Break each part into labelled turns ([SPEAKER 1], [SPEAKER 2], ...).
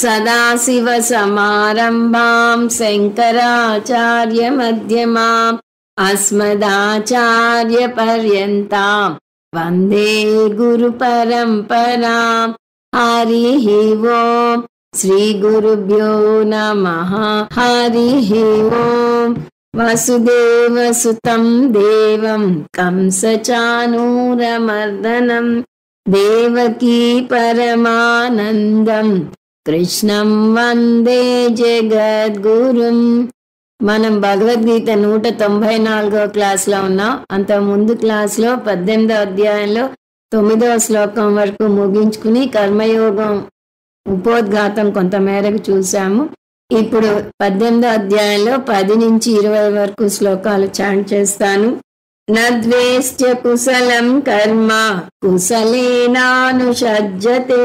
[SPEAKER 1] సదాశివసమారంభాం శంకరాచార్యమధ్యమాం అస్మదాచార్యపర్యంతాం వందే గురుపరంపరాం. హరి ఓం. శ్రీ గురుభ్యో నమః. హరి ఓం. వసుదేవసుతం దేవం కంసచానూరమర్దనం దేవకీ పరమానందం కృష్ణం వందే జగద్గురుం. మనం భగవద్గీత 194వ క్లాస్లో ఉన్నాం. అంత ముందు క్లాస్లో 18వ అధ్యాయంలో 9వ శ్లోకం వరకు ముగించుకుని కర్మయోగం ఉపోద్ఘాతం కొంత మేరకు చూసాము. ఇప్పుడు 18వ అధ్యాయంలో 10 నుంచి 20 వరకు శ్లోకాలు చాంట్ చేస్తాను. నద్వేష్ట్య కుశలం కర్మ కుశలేనానుషజ్యతే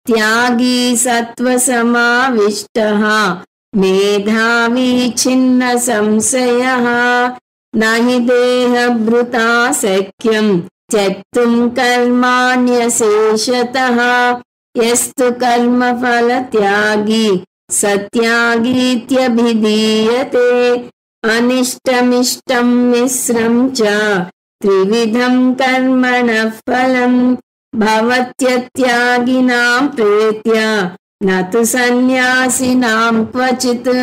[SPEAKER 1] త్యాగీ సత్వసమావిష్టః మేధావి ఛిన్న సంశయః నహి దేహభృతా శక్యం త్యక్తుం కర్మాణ్యశేషతః యస్తు కర్మఫల త్యాగి సత్యాగీత్యభిధీయతే అనిష్టమిష్టం మిశ్రం చ త్రివిధం కర్మణః ఫలం భవత్యత్యాగినాం ప్రేత్య నతు సన్యాసినాం క్వచిత్.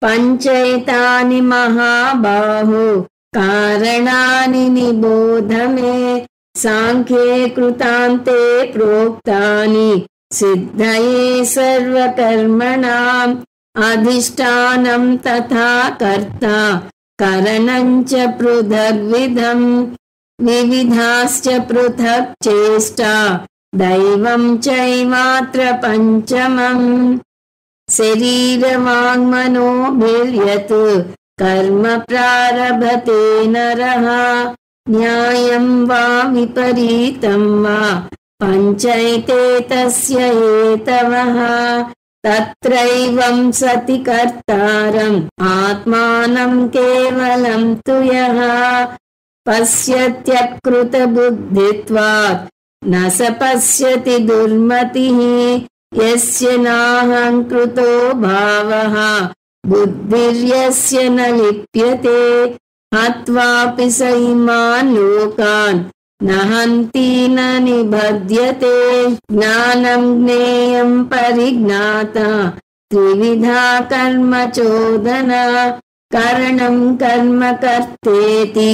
[SPEAKER 1] పంచైతాని మహాబాహో కారణాని నిబోధ మే సాంఖ్యే కృతాంతే ప్రోక్తాని సిద్ధయే సర్వకర్మణాం అధిష్టానం తథా కర్త కరణం చ పృథగ్విధం వివిధాశ్చ పృథక్ చేష్టా దైవం చైవాత్ర పంచమం. శరీరవాङ्మనోభిర్యత్ కర్మ ప్రారభతే నరః న్యాయం వా విపరీతం వా పంచైతే తస్య హేతవః తత్రైవం సతి కర్తారం ఆత్మానం కేవలం తు యః పశ్యత్యకృత బుద్ధిత్వాత్ న స పశ్యతి దుర్మతిః యస్య నాహంకృతో భావః బుద్ధిర్యస్య న లిప్యతే హత్వాపి స ఇమాన్ లోకాన్ నహంతి న నిబధ్యతే. జ్ఞానం జ్ఞేయం పరిజ్ఞాత త్రివిధా కర్మ చోదన కరణం కర్మ కర్తేతి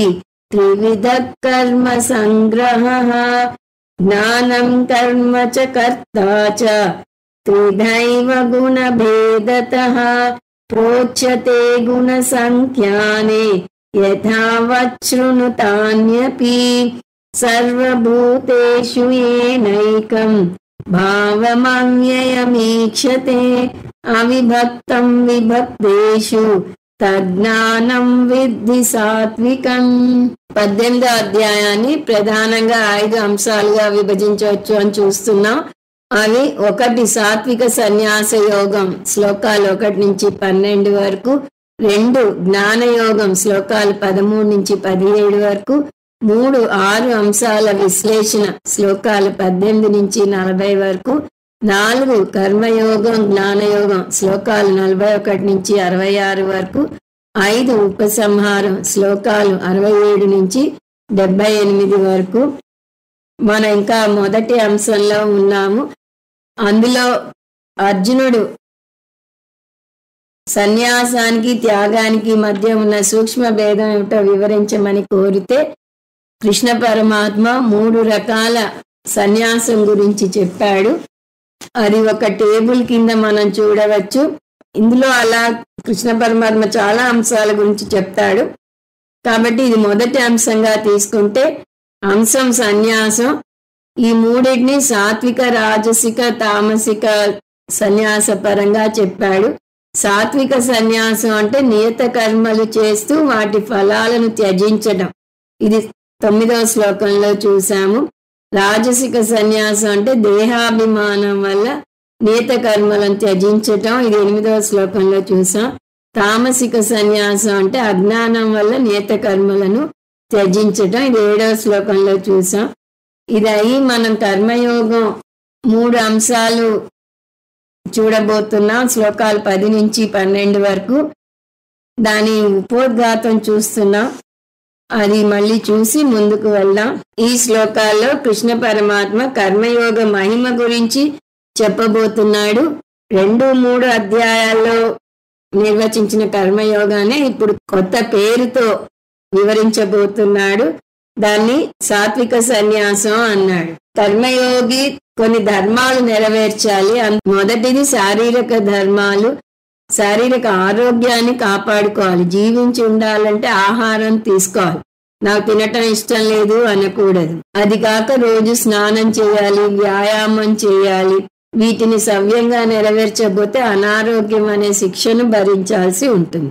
[SPEAKER 1] త్రివిధ కర్మ సంగ్రహః జ్ఞానం కర్మ చ కర్తా చ త్రిధైవ గుణభేదతః ప్రోచ్యతే గుణ సంఖ్యానే యథావత్ శృణుతాన్యపి సర్వభూతేషు ఏనైకం భావమవ్యయమీక్షతే అవిభక్తం విభక్తేషు తజ్ఞానం విద్ధి సాత్వికం. 18వ అధ్యాయాన్ని ప్రధానంగా 5 అంశాలుగా విభజించవచ్చు అని చూస్తున్నాం. అవి 1 సాత్విక సన్యాస యోగం శ్లోకాలు 1 నుంచి 12 వరకు, 2 జ్ఞానయోగం శ్లోకాలు 13 నుంచి 17 వరకు, 3 6 అంశాల విశ్లేషణ శ్లోకాలు 18 నుంచి 40 వరకు, 4 కర్మయోగం జ్ఞానయోగం శ్లోకాలు 41 నుంచి 66 వరకు, 5 ఉపసంహారం శ్లోకాలు 67 నుంచి 78 వరకు. మనం ఇంకా మొదటి అంశంలో ఉన్నాము. అందులో అర్జునుడు సన్యాసానికి త్యాగానికి మధ్య ఉన్న సూక్ష్మ భేదం ఏమిటో వివరించమని కోరితే కృష్ణ పరమాత్మ 3 రకాల సన్యాసం గురించి చెప్పాడు. అది ఒక టేబుల్ కింద మనం చూడవచ్చు. ఇందులో అలా కృష్ణ పరమాత్మ చాలా అంశాల గురించి చెప్తాడు. కాబట్టి ఇది మొదటి అంశంగా తీసుకుంటే అంశం సన్యాసం. ఈ 3 సాత్విక రాజసిక తామసిక సన్యాస పరంగా చెప్పాడు. సాత్విక సన్యాసం అంటే నియత కర్మలు చేస్తూ వాటి ఫలాలను త్యజించడం, ఇది 9వ శ్లోకంలో చూసాము. రాజసిక సన్యాసం అంటే దేహాభిమానం వల్ల నియత కర్మలను త్యజించటం, ఇది 8వ శ్లోకంలో చూసాం. తామసిక సన్యాసం అంటే అజ్ఞానం వల్ల నియత కర్మలను త్యజించటం, ఇది 7వ శ్లోకంలో చూసాం. ఇది అయి మనం కర్మయోగం 3 అంశాలు చూడబోతున్నాం. శ్లోకాలు 10 నుంచి 12 వరకు దాని ఉపోద్ఘాతం చూస్తున్నాం. అది మళ్ళీ చూసి ముందుకు వెళ్దాం. ఈ శ్లోకాల్లో కృష్ణ పరమాత్మ కర్మయోగ మహిమ గురించి చెప్పబోతున్నాడు. 2-3 అధ్యాయాల్లో నిర్వచించిన కర్మయోగానే ఇప్పుడు కొత్త పేరుతో వివరించబోతున్నాడు. దాన్ని సాత్విక సన్యాసం అన్నాడు. కర్మయోగి కొన్ని ధర్మాలు నెరవేర్చాలి. మొదటిది శారీరక ధర్మాలు. శారీరక ఆరోగ్యాన్ని కాపాడుకోవాలి. జీవించి ఉండాలంటే ఆహారం తీసుకోవాలి. నాకు తినటం ఇష్టం లేదు అనకూడదు. అది కాక రోజు స్నానం చేయాలి, వ్యాయామం చేయాలి. వీటిని సవ్యంగా నెరవేర్చబోతే అనారోగ్యం అనే శిక్షను భరించాల్సి ఉంటుంది.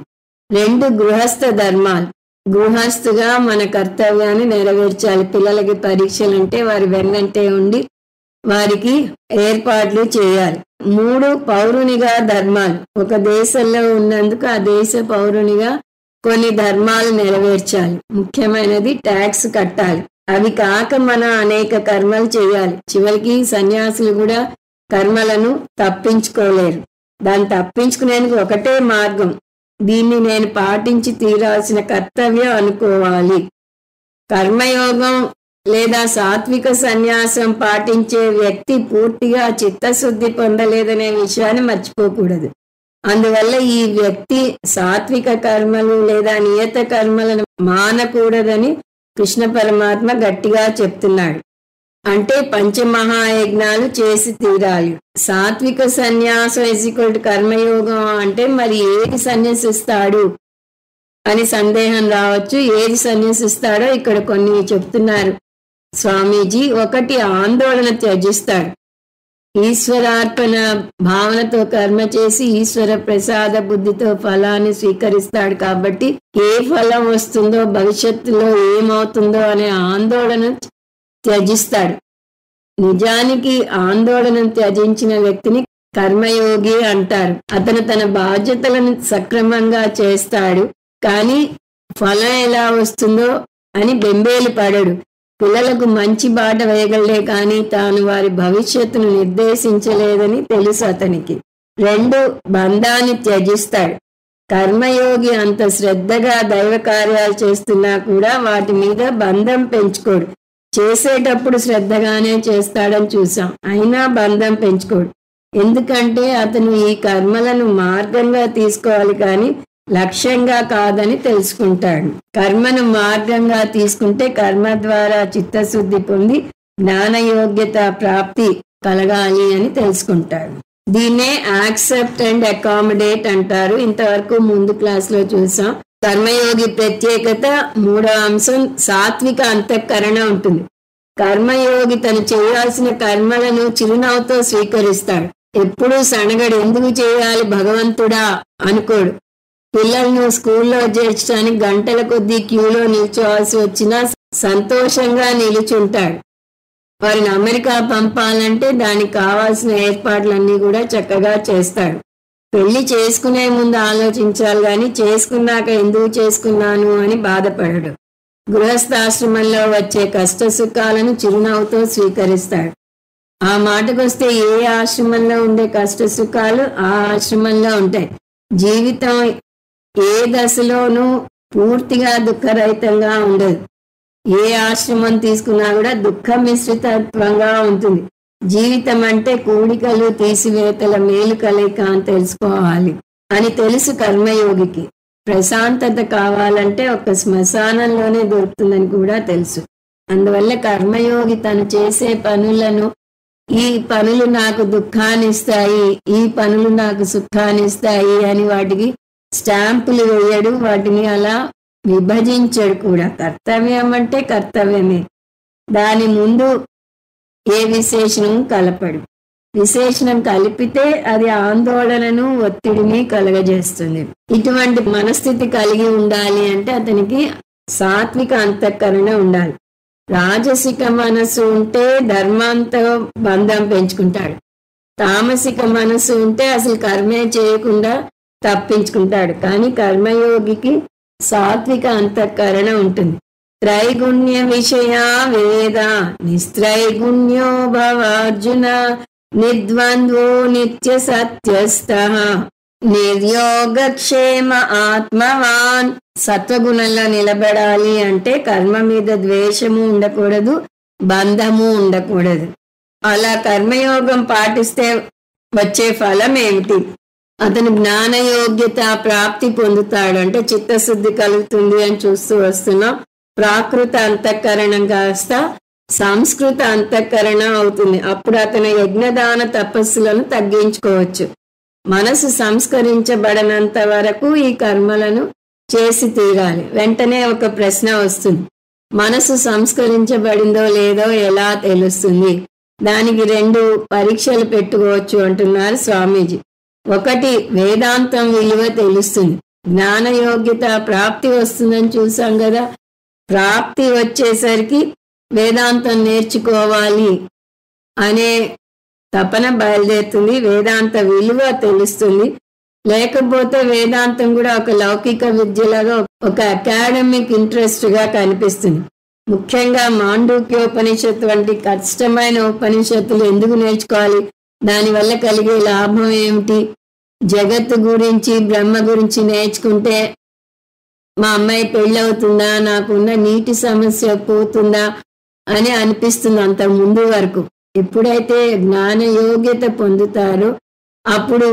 [SPEAKER 1] 2 గృహస్థ ధర్మాలు. గృహస్థుగా మన కర్తవ్యాన్ని నెరవేర్చాలి. పిల్లలకి పరీక్షలుంటే వారి వెన్నంటే ఉండి వారికి ఏర్పాట్లు చేయాలి. 3 పౌరునిగా ధర్మాలు. ఒక దేశంలో ఉన్నందుకు ఆ దేశ పౌరునిగా కొన్ని ధర్మాలు నెరవేర్చాలి. ముఖ్యమైనది ట్యాక్స్ కట్టాలి. అవి కాక మనం అనేక కర్మలు చేయాలి. చివరికి సన్యాసులు కూడా కర్మలను తప్పించుకోలేరు. దాన్ని తప్పించుకునేందుకు ఒకటే మార్గం. దీన్ని నేను పాటించి తీరాల్సిన కర్తవ్యం అనుకోవాలి. కర్మయోగం లేదా సాత్విక సన్యాసం పాటించే వ్యక్తి పూర్తిగా చిత్తశుద్ధి పొందలేదనే విషయాన్ని మర్చిపోకూడదు. అందువల్ల ఈ వ్యక్తి సాత్విక కర్మలు లేదా నియత కర్మలను మానకూడదని కృష్ణ పరమాత్మ గట్టిగా చెప్తున్నాడు. అంటే పంచమహాయజ్ఞాలు చేసి తీరాలి. సాత్విక సన్యాసం = కర్మయోగం అంటే మరి ఏది సన్యసిస్తాడు అని సందేహం రావచ్చు. ఏది సన్యసిస్తాడో ఇక్కడ కొన్ని చెప్తున్నారు స్వామీజీ. 1 ఆందోళన త్యజిస్తాడు. ఈశ్వరార్పణ భావనతో కర్మ చేసి ఈశ్వర ప్రసాద బుద్ధితో ఫలాన్ని స్వీకరిస్తాడు. కాబట్టి ఏ ఫలం వస్తుందో, భవిష్యత్తులో ఏమవుతుందో అనే ఆందోళన త్యజిస్తాడు. నిజానికి ఆందోళనను త్యజించిన వ్యక్తిని కర్మయోగి అంటారు. అతను తన బాధ్యతలను సక్రమంగా చేస్తాడు, కానీ ఫలం ఎలా వస్తుందో అని బెంబేలు పడడు. పిల్లలకు మంచి బాట వేయగలడే కానీ తాను వారి భవిష్యత్తును నిర్దేశించలేదని తెలుసు అతనికి. 2 బంధాన్ని త్యజిస్తాడు. కర్మయోగి అంత శ్రద్ధగా దైవ కార్యాలు చేస్తున్నా కూడా వాటి మీద బంధం పెంచుకోడు. చేసేటప్పుడు శ్రద్ధగానే చేస్తాడని చూసాం, అయినా బంధం పెంచుకోడు. ఎందుకంటే అతను ఈ కర్మలను మార్గంగా తీసుకోవాలి కానీ లక్ష్యంగా కాదని తెలుసుకుంటాడు. కర్మను మార్గంగా తీసుకుంటే కర్మ ద్వారా చిత్తశుద్ధి పొంది జ్ఞానయోగ్యత ప్రాప్తి కలగాలి అని తెలుసుకుంటాడు. దీన్నే యాక్సెప్ట్ అండ్ అకామిడేట్ అంటారు. ఇంతవరకు ముందు క్లాస్లో చూసాం. కర్మయోగి ప్రత్యేకత 3వ అంశం సాత్విక అంతఃకరణ ఉంటుంది. కర్మయోగి తను చేయాల్సిన కర్మలను చిరునవ్వుతో స్వీకరిస్తాడు. ఎప్పుడూ సనగడు. ఎందుకు చేయాలి భగవంతుడా అనుకోడు. పిల్లలను స్కూల్లో చేర్చడానికి గంటల కొద్దీ క్యూలో నిల్చోవాల్సి వచ్చినా సంతోషంగా నిలుచుంటాడు. వారిని అమెరికా పంపాలంటే దానికి కావాల్సిన ఏర్పాట్లన్నీ కూడా చక్కగా చేస్తాడు. పెళ్లి చేసుకునే ముందు ఆలోచించాలి కానీ చేసుకున్నాక ఎందుకు చేసుకున్నాను అని బాధపడడు. గృహస్థాశ్రమంలో వచ్చే కష్ట సుఖాలను చిరునవ్వుతో స్వీకరిస్తాడు. ఆ మాటకొస్తే ఏ ఆశ్రమంలో ఉండే కష్ట సుఖాలు ఆ ఆశ్రమంలో ఉంటాయి. జీవితం ఏ దశలోనూ పూర్తిగా దుఃఖరహితంగా ఉండదు. ఏ ఆశ్రమం తీసుకున్నా కూడా దుఃఖ మిశ్రితత్వంగా ఉంటుంది. జీవితం అంటే కూడికలు తీసివేతల మేలు కలయిక అని తెలుసుకోవాలి అని తెలుసు కర్మయోగికి. ప్రశాంతత కావాలంటే ఒక శ్మశానంలోనే దొరుకుతుందని కూడా తెలుసు. అందువల్ల కర్మయోగి తను చేసే పనులను ఈ పనులు నాకు దుఃఖాన్ని ఇస్తాయి, ఈ పనులు నాకు సుఖాన్ని ఇస్తాయి అని వాటికి స్టాంపులు వేయడు. వాటిని అలా విభజించడు కూడా. కర్తవ్యం అంటే కర్తవ్యమే, దాని ముందు ఏ విశేషణం కలపడు. విశేషణం కలిపితే అది ఆందోళనను ఒత్తిడిని కలగజేస్తుంది. ఇటువంటి మనస్థితి కలిగి ఉండాలి అంటే అతనికి సాత్విక అంతఃకరణ ఉండాలి. రాజసిక మనసు ఉంటే ధర్మంతో బంధం పెంచుకుంటాడు. తామసిక మనసు ఉంటే అసలు కర్మే చేయకుండా తప్పించుకుంటాడు. కానీ కర్మయోగికి సాత్విక అంతఃకరణ ఉంటుంది. త్రైగుణ్య విషయ వేద నిస్త్రైగుణ్యో భవ అర్జున నిర్ద్వంద్వో నిత్య సత్యస్థః నిర్యోగక్షేమ ఆత్మవాన్. సత్వగుణంలో నిలబడాలి అంటే కర్మ మీద ద్వేషము ఉండకూడదు, బంధము ఉండకూడదు. అలా కర్మయోగం పాటిస్తే వచ్చే ఫలం ఏమిటి? అతను జ్ఞానయోగ్యత ప్రాప్తి పొందుతాడు, అంటే చిత్తశుద్ధి కలుగుతుంది అని చూస్తూ వస్తున్నాం. ప్రాకృత అంతఃకరణం కాస్త సంస్కృత అంతఃకరణం అవుతుంది. అప్పుడు అతను యజ్ఞదాన తపస్సులను తగ్గించుకోవచ్చు. మనసు సంస్కరించబడనంత వరకు ఈ కర్మలను చేసి తీరాలి. వెంటనే ఒక ప్రశ్న వస్తుంది, మనసు సంస్కరించబడిందో లేదో ఎలా తెలుస్తుంది? దానికి 2 పరీక్షలు పెట్టుకోవచ్చు అంటున్నారు స్వామీజీ. ఒకటి, వేదాంతం విలువ తెలుస్తుంది. జ్ఞానయోగ్యత ప్రాప్తి వస్తుందని చూసాం కదా, ప్రాప్తి వచ్చేసరికి వేదాంతం నేర్చుకోవాలి అనే తపన బయలుదేరుతుంది. వేదాంత విలువ తెలుస్తుంది. లేకపోతే వేదాంతం కూడా ఒక లౌకిక విద్యలాగా, ఒక అకాడమిక్ ఇంట్రెస్ట్ గా కనిపిస్తుంది. ముఖ్యంగా మాండూక్యోపనిషత్తు వంటి కష్టమైన ఉపనిషత్తులు ఎందుకు నేర్చుకోవాలి? దానివల్ల కలిగే లాభం ఏమిటి? జగత్తు గురించి, బ్రహ్మ గురించి నేర్చుకుంటే మా అమ్మాయి పెళ్ళవుతుందా, నాకున్న నీటి సమస్య పోతుందా అని అనిపిస్తుంది అంత ముందు వరకు. ఎప్పుడైతే జ్ఞాన యోగ్యత పొందుతారో అప్పుడు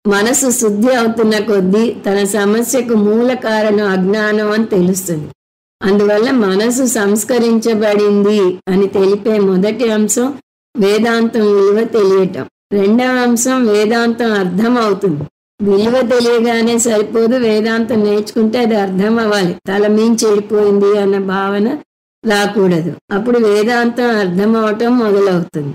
[SPEAKER 1] మనసు శుద్ధి అవుతున్న కొద్దీ తన సమస్యకు మూల కారణం అజ్ఞానం అని తెలుస్తుంది. అందువల్ల మనసు సంస్కరించబడింది అని తెలిపే మొదటి అంశం వేదాంతం విలువ తెలియటం. 2వ అంశం వేదాంతం అర్థం అవుతుంది. విలువ తెలియగానే సరిపోదు, వేదాంతం నేర్చుకుంటే అది అర్థం అవ్వాలి. తల మించి వెళ్ళిపోయింది అన్న భావన రాకూడదు. అప్పుడు వేదాంతం అర్థం అవటం మొదలవుతుంది.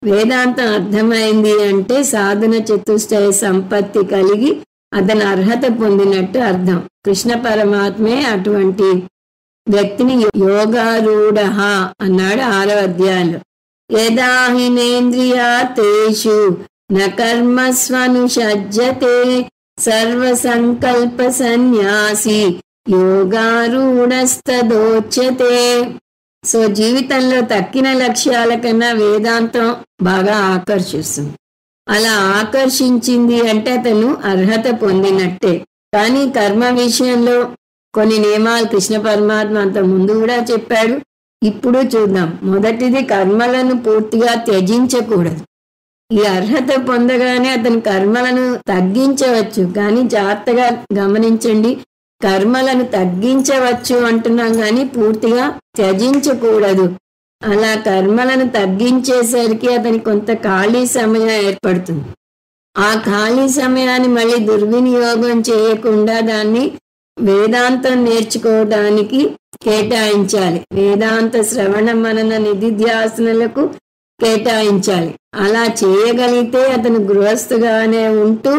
[SPEAKER 1] వేదాంతం అర్థమైంది అంటే సాధన చతుష్టయ సంపత్తి కలిగి అతను అర్హత పొందినట్టు అర్థం. కృష్ణ పరమాత్మే అటువంటి వ్యక్తిని యోగారూఢ అన్నాడు 6వ అధ్యాయంలో. యదాహినేంద్రియాతేషు న కర్మస్వనుషజ్జతే సర్వసంకల్ప సన్యాసి యోగారూఢస్తదోచ్యతే. సో జీవితంలో తక్కిన లక్ష్యాల కన్నా వేదాంతం బాగా ఆకర్షిస్తుంది. అలా ఆకర్షించింది అంటే అతను అర్హత పొందినట్టే. కానీ కర్మ విషయంలో కొన్ని నియమాలు కృష్ణ పరమాత్మ అంత ముందు కూడా చెప్పాడు, ఇప్పుడు చూద్దాం. మొదటిది, కర్మలను పూర్తిగా త్యజించకూడదు. ఈ అర్హత పొందగానే అతను కర్మలను తగ్గించవచ్చు, కానీ జాగ్రత్తగా గమనించండి, కర్మలను తగ్గించవచ్చు అంటున్నాం కానీ పూర్తిగా త్యజించకూడదు. అలా కర్మలను తగ్గించేసరికి అతనికి కొంత ఖాళీ సమయం ఏర్పడుతుంది. ఆ ఖాళీ సమయాన్ని మళ్ళీ దుర్వినియోగం చేయకుండా దాన్ని వేదాంతం నేర్చుకోవడానికి కేటాయించాలి. వేదాంత శ్రవణ మనన నిధిధ్యాసనలకు కేటాయించాలి. అలా చేయగలిగితే అతను గృహస్థుగానే ఉంటూ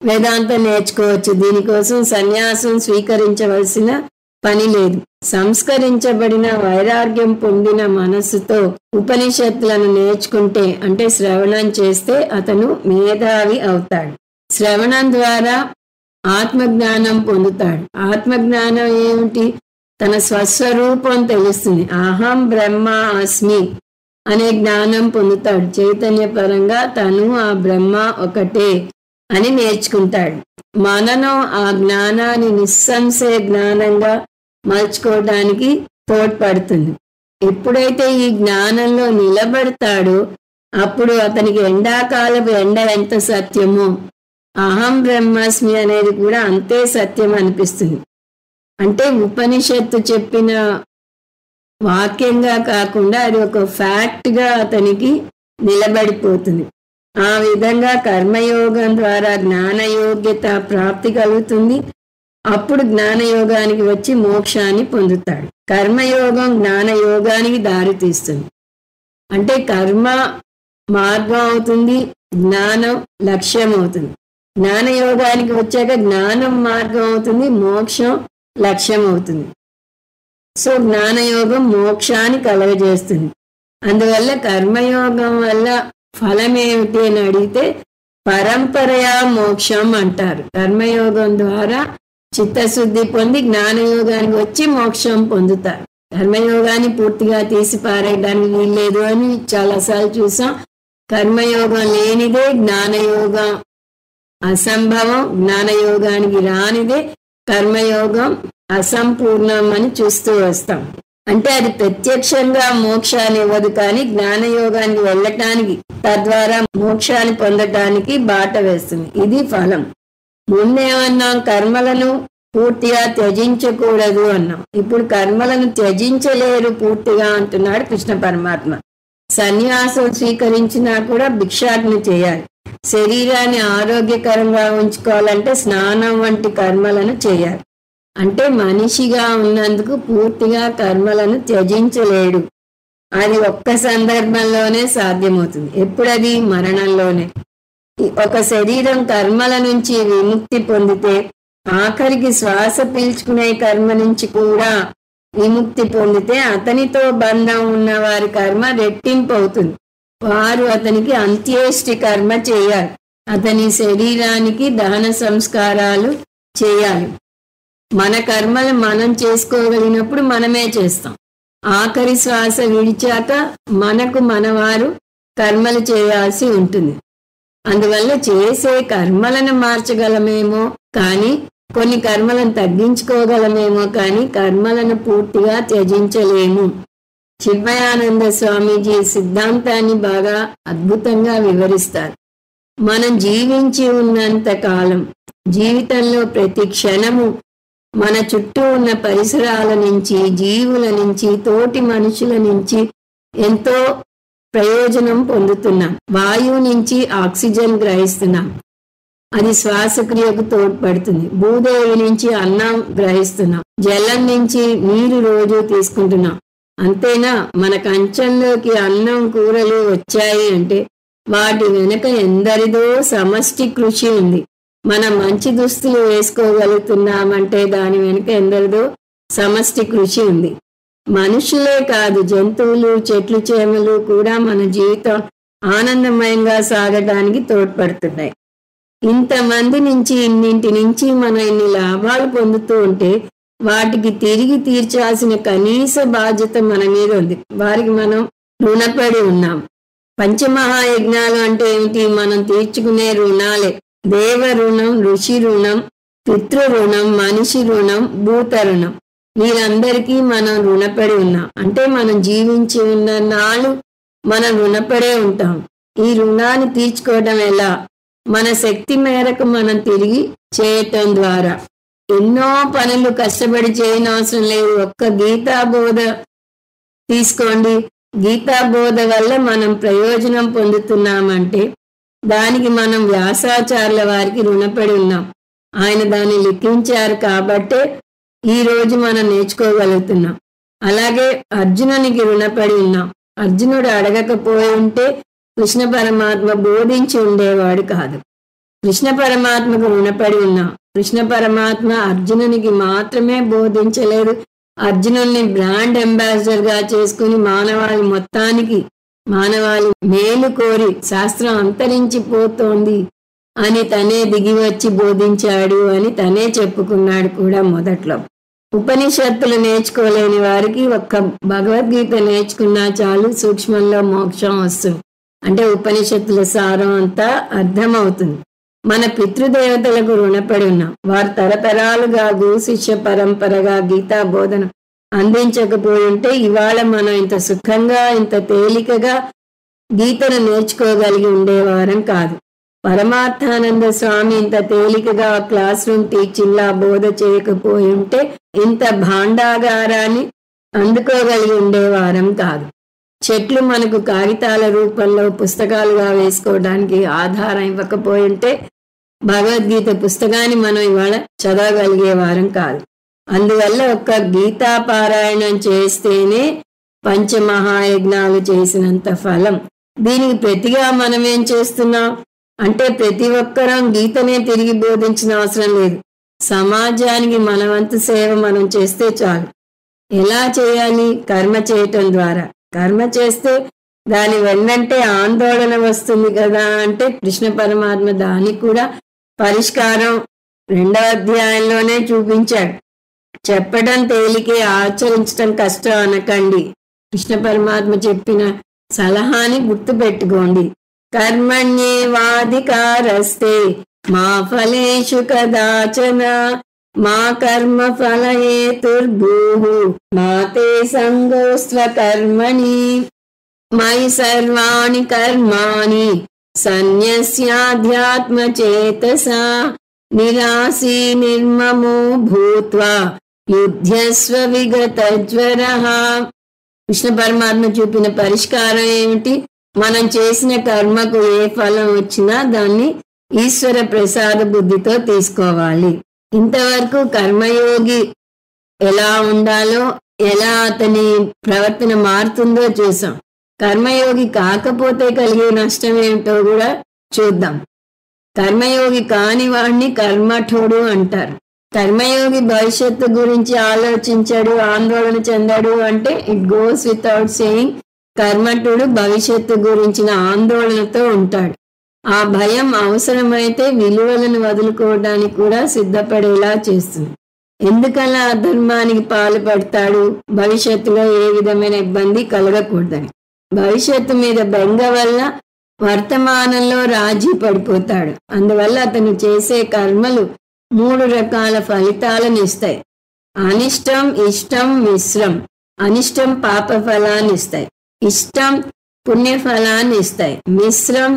[SPEAKER 1] వేదాంతం నేర్చుకోవచ్చు. దీనికోసం సన్యాసం స్వీకరించవలసిన పని లేదు. సంస్కరించబడిన వైరాగ్యం పొందిన మనస్సుతో ఉపనిషత్తులను నేర్చుకుంటే, అంటే శ్రవణం చేస్తే అతను మేధావి అవుతాడు. శ్రవణం ద్వారా ఆత్మజ్ఞానం పొందుతాడు. ఆత్మజ్ఞానం ఏమిటి? తన స్వస్వరూపం తెలుస్తుంది. అహం బ్రహ్మ అస్మి అనే జ్ఞానం పొందుతాడు. చైతన్య పరంగా తను ఆ బ్రహ్మ ఒకటే అని నేర్చుకుంటాడు. మననం ఆ జ్ఞానాన్ని నిస్సంశయ జ్ఞానంగా మలుచుకోవడానికి తోడ్పడుతుంది. ఎప్పుడైతే ఈ జ్ఞానంలో నిలబడతాడో అప్పుడు అతనికి ఎండాకాలపు ఎండ ఎంత సత్యమో అహం బ్రహ్మాస్మి అనేది కూడా అంతే సత్యం అనిపిస్తుంది. అంటే ఉపనిషత్తు చెప్పిన వాక్యంగా కాకుండా అది ఒక ఫ్యాక్ట్గా అతనికి నిలబడిపోతుంది. ఆ విధంగా కర్మయోగం ద్వారా జ్ఞానయోగ్యత ప్రాప్తి కలుగుతుంది. అప్పుడు జ్ఞానయోగానికి వచ్చి మోక్షాన్ని పొందుతాడు. కర్మయోగం జ్ఞానయోగానికి దారితీస్తుంది. అంటే కర్మ మార్గం అవుతుంది, జ్ఞానం లక్ష్యం అవుతుంది. జ్ఞానయోగానికి వచ్చాక జ్ఞానం మార్గం అవుతుంది, మోక్షం లక్ష్యం అవుతుంది. సో జ్ఞానయోగం మోక్షాన్ని కలగజేస్తుంది. అందువల్ల కర్మయోగం వల్ల ఫలం ఏమిటి అని అడిగితే పరంపరయా మోక్షం అంటారు. కర్మయోగం ద్వారా చిత్తశుద్ధి పొంది జ్ఞానయోగానికి వచ్చి మోక్షం పొందుతారు. కర్మయోగాన్ని పూర్తిగా తీసి పారేయడానికి వీల్లేదు అని చాలాసార్లు చూసాం. కర్మయోగం లేనిదే జ్ఞానయోగం అసంభవం, జ్ఞానయోగానికి రానిదే కర్మయోగం అసంపూర్ణం అని చూస్తూ వస్తాం. అంటే అది ప్రత్యక్షంగా మోక్షాన్ని ఇవ్వదు, కానీ జ్ఞానయోగానికి వెళ్ళటానికి, తద్వారా మోక్షాన్ని పొందటానికి బాట వేస్తుంది. ఇది ఫలం. ముందేమన్నాం, కర్మలను పూర్తిగా త్యజించకూడదు అన్నాం. ఇప్పుడు కర్మలను త్యజించలేరు పూర్తిగా అంటున్నాడు కృష్ణ పరమాత్మ. సన్యాసం స్వీకరించినా కూడా భిక్షాటన చేయాలి. శరీరాన్ని ఆరోగ్యకరంగా ఉంచుకోవాలంటే స్నానం వంటి కర్మలను చేయాలి. అంటే మనిషిగా ఉన్నందుకు పూర్తిగా కర్మలను త్యజించలేడు. అది ఒక్క సందర్భంలోనే సాధ్యమవుతుంది. ఎప్పుడది? మరణంలోనే. ఒక శరీరం కర్మల నుంచి విముక్తి పొందితే ఆఖరికి శ్వాస పీల్చుకునే కర్మ నుంచి కూడా విముక్తి పొందితే అతనితో బంధం ఉన్న వారి కర్మ రెట్టింపు అవుతుంది. వారు అతనికి అంత్యేష్టి కర్మ చేయాలి. అతని శరీరానికి దహన సంస్కారాలు చేయాలి. మన కర్మలు మనం చేసుకోగలిగినప్పుడు మనమే చేస్తాం. ఆఖరి శ్వాస విడిచాక మనకు మనవారు కర్మలు చేయాల్సి ఉంటుంది. అందువల్ల చేసే కర్మలను మార్చగలమేమో కానీ, కొన్ని కర్మలను తగ్గించుకోగలమేమో కానీ కర్మలను పూర్తిగా త్యజించలేము. చిన్మయానంద స్వామీజీ సిద్ధాంతాన్ని బాగా అద్భుతంగా వివరిస్తారు. మనం జీవించి ఉన్నంత కాలం జీవితంలో ప్రతి క్షణము మన చుట్టూ ఉన్న పరిసరాల నుంచి, జీవుల నుంచి, తోటి మనుషుల నుంచి ఎంతో ప్రయోజనం పొందుతున్నాం. వాయువు నుంచి ఆక్సిజన్ గ్రహిస్తున్నాం, అది శ్వాసక్రియకు తోడ్పడుతుంది. భూదేవి నుంచి అన్నం గ్రహిస్తున్నాం, జలం నుంచి నీరు రోజు తీసుకుంటున్నాం. అంతేనా? మన కంచంలోకి అన్నం కూరలు వచ్చాయి అంటే వాటి వెనుక ఎందరిదో సమష్టి కృషి ఉంది. మనం మంచి దుస్తులు వేసుకోగలుగుతున్నామంటే దాని వెనుక ఎందరిదో సమష్టి కృషి ఉంది. మనుషులే కాదు, జంతువులు, చెట్లు, చేమలు కూడా మన జీవితం ఆనందమయంగా సాగడానికి తోడ్పడుతున్నాయి. ఇంతమంది నుంచి, ఇన్నింటి నుంచి మనం ఇన్ని లాభాలు పొందుతూ ఉంటే వాటికి తిరిగి తీర్చాల్సిన కనీస బాధ్యత మన మీద ఉంది. వారికి మనం రుణపడి ఉన్నాం. పంచమహాయజ్ఞాలు అంటే ఏమిటి? మనం తీర్చుకునే రుణాలే. దేవ రుణం, ఋషి రుణం, పితృ రుణం, మనిషి రుణం, భూత రుణం. వీరందరికీ మనం రుణపడి ఉన్నాం. అంటే మనం జీవించి ఉన్న నాళ్ళు మనం రుణపడే ఉంటాం. ఈ రుణాన్ని తీర్చుకోవడం ఎలా? మన శక్తి మేరకు మనం తిరిగి చేయటం ద్వారా. ఎన్నో పనులు కష్టపడి చేయనవసరం లేదు. ఒక్క గీతాబోధ తీసుకోండి. గీతాబోధ వల్ల మనం ప్రయోజనం పొందుతున్నామంటే దానికి మనం వ్యాసాచార్యుల వారికి రుణపడి ఉన్నాం. ఆయన దాన్ని లిఖించారు కాబట్టే ఈ రోజు మనం నేర్చుకోగలుగుతున్నాం. అలాగే అర్జునునికి రుణపడి ఉన్నాం. అర్జునుడు అడగకపోయి ఉంటే కృష్ణ పరమాత్మ బోధించి ఉండేవాడు కాదు. కృష్ణ పరమాత్మకు రుణపడి ఉన్నాం. కృష్ణ పరమాత్మ అర్జునునికి మాత్రమే బోధించలేదు, అర్జునుడిని బ్రాండ్ అంబాసిడర్ గా చేసుకుని మానవాళి మొత్తానికి, మానవాళి మేలు కోరి శాస్త్రం అంతరించిపోతోంది అని తనే దిగి వచ్చి బోధించాడు అని తనే చెప్పుకున్నాడు కూడా మొదట్లో. ఉపనిషత్తులు నేర్చుకోలేని వారికి ఒక్క భగవద్గీత నేర్చుకున్నా చాలు, సూక్ష్మంలో మోక్షం వస్తుంది. అంటే ఉపనిషత్తుల సారం అంతా అర్థమవుతుంది. మన పితృదేవతలకు రుణపడి ఉన్నాం. వారు తరతరాలుగా గురు శిష్య పరంపరగా గీతా బోధన అందించకపోయి ఉంటే ఇవాళ మనం ఇంత సుఖంగా, ఇంత తేలికగా గీతను నేర్చుకోగలిగి ఉండేవారం కాదు. పరమార్థానంద స్వామి ఇంత తేలికగా క్లాస్ రూమ్ టీచింగ్లా బోధ చేయకపోయి ఉంటే ఇంత భాండాగారాన్ని అందుకోగలిగి ఉండేవారం కాదు. చెట్లు మనకు కాగితాల రూపంలో పుస్తకాలుగా వేసుకోవడానికి ఆధారం ఇవ్వకపోయి ఉంటే భగవద్గీత పుస్తకాన్ని మనం ఇవాళ చదవగలిగేవారం కాదు. అందువల్ల ఒక్క గీతా పారాయణం చేస్తేనే పంచమహాయజ్ఞాలు చేసినంత ఫలం. దీనికి ప్రతిగా మనం ఏం చేస్తున్నాం అంటే ప్రతి ఒక్కరం గీతనే తిరిగి బోధించిన అవసరం లేదు. సమాజానికి మన వంతు సేవ మనం చేస్తే చాలు. ఎలా చేయాలి? కర్మ చేయటం ద్వారా. కర్మ చేస్తే దాని వెన్నంటే ఆందోళన వస్తుంది కదా అంటే కృష్ణ పరమాత్మ దానికి కూడా పరిష్కారం 2వ అధ్యాయంలోనే చూపించాడు. చెప్పడం తేలికే, ఆచరించడం కష్టం అనకండి. కృష్ణ పరమాత్మ చెప్పిన సలహాని గుర్తు పెట్టుకోండి. కర్మణ్యేవాధికారస్తే మా ఫలేషు కదాచన మా కర్మ ఫలహేతుర్భూః మా తే సంగోస్త్వ కర్మణి మయి సర్వాణి కర్మాణి సన్యస్యాధ్యాత్మచేతసా నిరాశీ నిర్మమో భూత్వా యుధ్యస్వ విగతజ్వరః. కృష్ణ పరమాత్మ చూపిన పరిష్కారం ఏమిటి? మనం చేసిన కర్మకు ఏ ఫలం వచ్చినా దాన్ని ఈశ్వర ప్రసాద బుద్ధితో తీసుకోవాలి. ఇంతవరకు కర్మయోగి ఎలా ఉండాలో, ఎలా అతని ప్రవర్తన మారుతుందో చూసాం. కర్మయోగి కాకపోతే కలిగే నష్టం ఏమిటో కూడా చూద్దాం. కర్మయోగి కాని వాడిని కర్మఠుడు అంటారు. కర్మయోగి భవిష్యత్తు గురించి ఆలోచించాడు, ఆందోళన చెందాడు అంటే ఇట్ గోస్ వితౌట్ సేయింగ్ కర్మఠుడు భవిష్యత్తు గురించిన ఆందోళనతో ఉంటాడు. ఆ భయం అవసరమైతే విలువలను వదులుకోవడానికి కూడా సిద్ధపడేలా చేస్తుంది. ఎందుకలా అధర్మానికి పాల్పడతాడు? భవిష్యత్తులో ఏ విధమైన ఇబ్బంది కలగకూడదని. భవిష్యత్తు మీద బెంగ వల్ల వర్తమానంలో రాజీ పడిపోతాడు. అందువల్ల అతను చేసే కర్మలు 3 రకాల ఫలితాలను ఇస్తాయి. అనిష్టం, ఇష్టం, మిశ్రం. అనిష్టం పాప ఫలాన్ని ఇస్తాయి, ఇష్టం పుణ్యఫలాన్ని ఇస్తాయి, మిశ్రం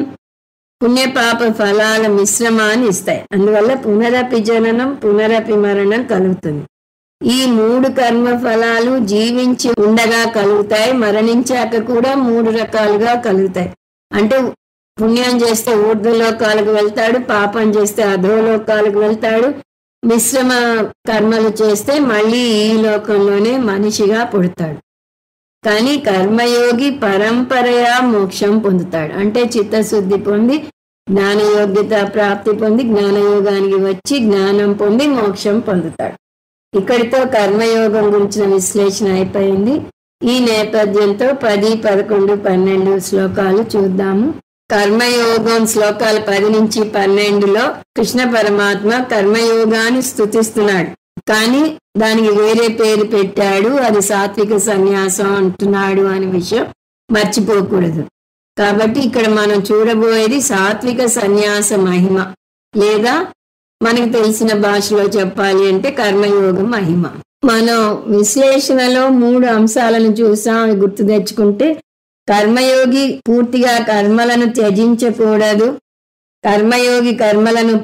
[SPEAKER 1] పుణ్యపాప ఫలాల మిశ్రమాన్ని ఇస్తాయి. అందువల్ల పునరపి జననం పునరపి మరణం కలుగుతుంది. ఈ 3 కర్మ ఫలాలు జీవించి ఉండగా కలుగుతాయి, మరణించాక కూడా 3 రకాలుగా కలుగుతాయి. అంటే పుణ్యం చేస్తే ఊర్ధ్వలోకాలకు వెళ్తాడు, పాపం చేస్తే అధోలోకాలకు వెళ్తాడు, మిశ్రమ కర్మలు చేస్తే మళ్ళీ ఈ లోకంలోనే మనిషిగా పుడతాడు. కానీ కర్మయోగి పరంపరయా మోక్షం పొందుతాడు. అంటే చిత్తశుద్ధి పొంది జ్ఞానయోగ్యత ప్రాప్తి పొంది జ్ఞానయోగానికి వచ్చి జ్ఞానం పొంది మోక్షం పొందుతాడు. ఇక్కడితో కర్మయోగం గురించిన విశ్లేషణ అయిపోయింది. ఈ నేపథ్యంతో 10, 11, 12 శ్లోకాలు చూద్దాము. కర్మయోగం శ్లోకాలు 10 నుంచి 12లో కృష్ణ పరమాత్మ కర్మయోగాన్ని స్తుతిస్తున్నాడు. కానీ దానికి వేరే పేరు పెట్టాడు, అది సాత్విక సన్యాసం అంటున్నాడు అనే విషయం మర్చిపోకూడదు. కాబట్టి ఇక్కడ మనం చూడబోయేది సాత్విక సన్యాస మహిమ, లేదా మనకు తెలిసిన భాషలో చెప్పాలి అంటే కర్మయోగ మహిమ. మనం విశ్లేషణలో 3 అంశాలను చూసాం, అవి గుర్తు తెచ్చుకుంటే కర్మయోగి పూర్తిగా కర్మలను త్యజించకూడదు, కర్మయోగి కర్మలను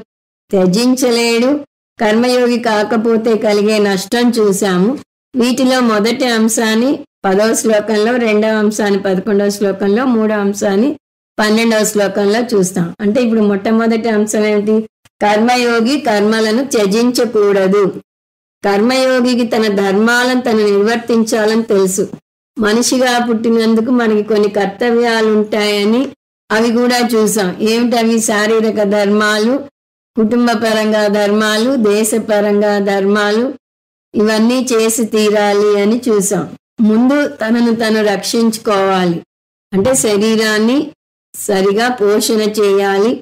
[SPEAKER 1] త్యజించలేడు, కర్మయోగి కాకపోతే కలిగే నష్టం చూసాము. వీటిలో మొదటి అంశాన్ని 10వ శ్లోకంలో, 2వ అంశాన్ని 11వ శ్లోకంలో, 3వ అంశాన్ని 12వ శ్లోకంలో చూస్తాం. అంటే ఇప్పుడు మొట్టమొదటి అంశం ఏమిటి? కర్మయోగి కర్మలను త్యజించకూడదు. కర్మయోగికి తన ధర్మాలను తను నిర్వర్తించాలని తెలుసు. మనిషిగా పుట్టినందుకు మనకి కొన్ని కర్తవ్యాలు ఉంటాయని అవి కూడా చూసాం. ఏమిటవి? శారీరక ధర్మాలు, కుటుంబ పరంగా ధర్మాలు, దేశపరంగా ధర్మాలు, ఇవన్నీ చేసి తీరాలి అని చూసాం. ముందు తనను తను రక్షించుకోవాలి, అంటే శరీరాన్ని సరిగా పోషణ చేయాలి,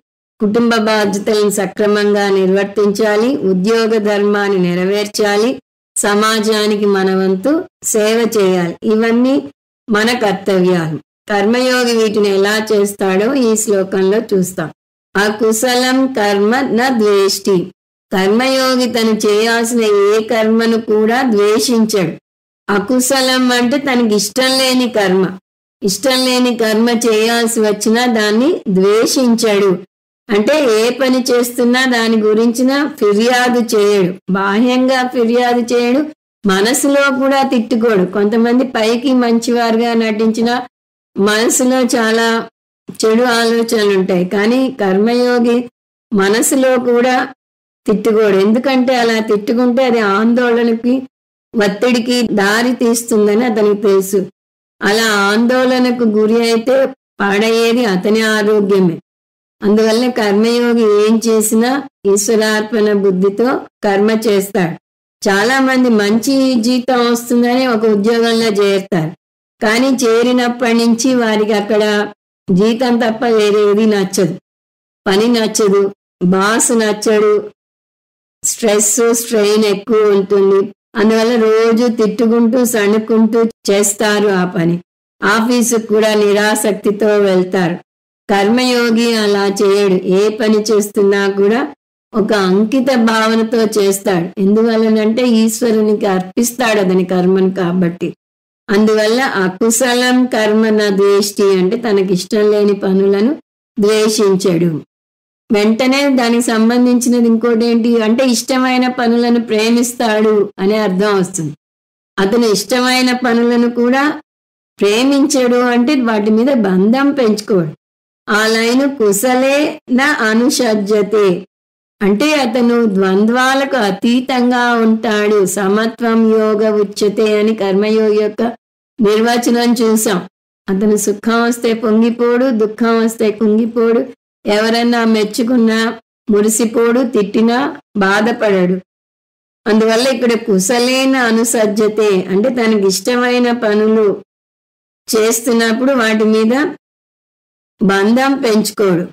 [SPEAKER 1] కుటుంబ బాధ్యతలను సక్రమంగా నిర్వర్తించాలి, ఉద్యోగ ధర్మాన్ని నెరవేర్చాలి, సమాజానికి మన వంతు సేవ చేయాలి. ఇవన్నీ మన కర్తవ్యాలు. కర్మయోగి వీటిని ఎలా చేస్తాడో ఈ శ్లోకంలో చూస్తాం. అకుశలం కర్మ న ద్వేష్టి. కర్మయోగి తను చేయాల్సిన ఏ కర్మను కూడా ద్వేషించడు. అకుశలం అంటే తనకి ఇష్టం లేని కర్మ. ఇష్టం లేని కర్మ చేయాల్సి వచ్చినా దాన్ని ద్వేషించడు. అంటే ఏ పని చేస్తున్నా దాని గురించిన ఫిర్యాదు చేయడు, బాహ్యంగా ఫిర్యాదు చేయడు, మనసులో కూడా తిట్టుకోడు. కొంతమంది పైకి మంచివారుగా నటించిన మనసులో చాలా చెడు ఆలోచనలు ఉంటాయి, కానీ కర్మయోగి మనసులో కూడా తిట్టుకోడు. ఎందుకంటే అలా తిట్టుకుంటే అది ఆందోళనకి, ఒత్తిడికి దారి తీస్తుందని అతనికి తెలుసు. అలా ఆందోళనకు గురి అయితే పాడయ్యేది అతని ఆరోగ్యమే. అందువల్ల కర్మయోగి ఏం చేసినా ఈశ్వరార్పణ బుద్ధితో కర్మ చేస్తాడు. చాలా మంది మంచి జీతం వస్తుందని ఒక ఉద్యోగంలో చేరుతారు, కానీ చేరినప్పటి నుంచి వారికి అక్కడ జీతం తప్ప వేరేది నచ్చదు, పని నచ్చదు, బాస్ నచ్చడు, స్ట్రెయిన్ ఎక్కువ ఉంటుంది. అందువల్ల రోజు తిట్టుకుంటూ సణుకుంటూ చేస్తారు ఆ పని. ఆఫీసుకు కూడా నిరాసక్తితో వెళ్తారు. కర్మయోగి అలా చేయడు. ఏ పని చేస్తున్నా కూడా ఒక అంకిత భావనతో చేస్తాడు. ఎందువల్లనంటే ఈశ్వరునికి అర్పిస్తాడు అతని కర్మను కాబట్టి. అందువల్ల అకుశలం కర్మ నా ద్వేష్టి అంటే తనకిష్టం లేని పనులను ద్వేషించడు. వెంటనే దానికి సంబంధించినది ఇంకోటి ఏంటి అంటే ఇష్టమైన పనులను ప్రేమిస్తాడు అనే అర్థం వస్తుంది. అతను ఇష్టమైన పనులను కూడా ప్రేమించడు అంటే వాటి మీద బంధం పెంచుకోడు. ఆ లైను కుశలే నా అనుషజ్జతే అంటే అతను ద్వంద్వాలకు అతీతంగా ఉంటాడు. సమత్వం యోగ ఉచ్యతే అని కర్మయోగి యొక్క నిర్వచనం చూసాం. అతను సుఖం వస్తే పొంగిపోడు, దుఃఖం వస్తే కుంగిపోడు, ఎవరన్నా మెచ్చుకున్నా మురిసిపోడు, తిట్టినా బాధపడడు. అందువల్ల ఇక్కడ కుశలేన అనుసజ్జతే అంటే తనకి ఇష్టమైన పనులు చేస్తున్నప్పుడు వాటి మీద బంధం పెంచుకోడు.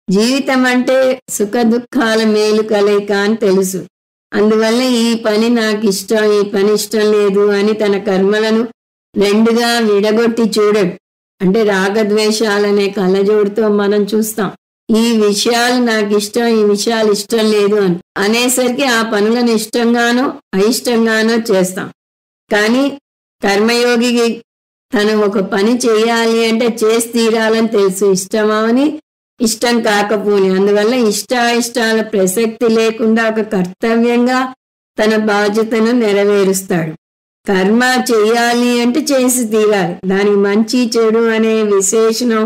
[SPEAKER 1] జీవితం అంటే సుఖ దుఃఖాల మేలు కలయిక అని తెలుసు. అందువల్ల ఈ పని నాకు ఇష్టం, ఈ పని ఇష్టం లేదు అని తన కర్మలను రెండుగా విడగొట్టి చూడడు. అంటే రాగద్వేషాలనే కళ్ళజోడుతో మనం చూస్తాం. ఈ విషయాలు నాకు ఇష్టం, ఈ విషయాలు ఇష్టం లేదు అని అనేసరికి ఆ పనులను ఇష్టంగానో అయిష్టంగానో చేస్తాం. కానీ కర్మయోగికి తను ఒక పని చేయాలి అంటే చేసి తీరాలని తెలుసు, ఇష్టమని ఇష్టం కాకపోని. అందువల్ల ఇష్టాయిష్టాల ప్రసక్తి లేకుండా ఒక కర్తవ్యంగా తన బాధ్యతను నెరవేరుస్తాడు. కర్మ చేయాలి అంటే చేసి తీరాలి, దానికి మంచి చెడు అనే విశేషణం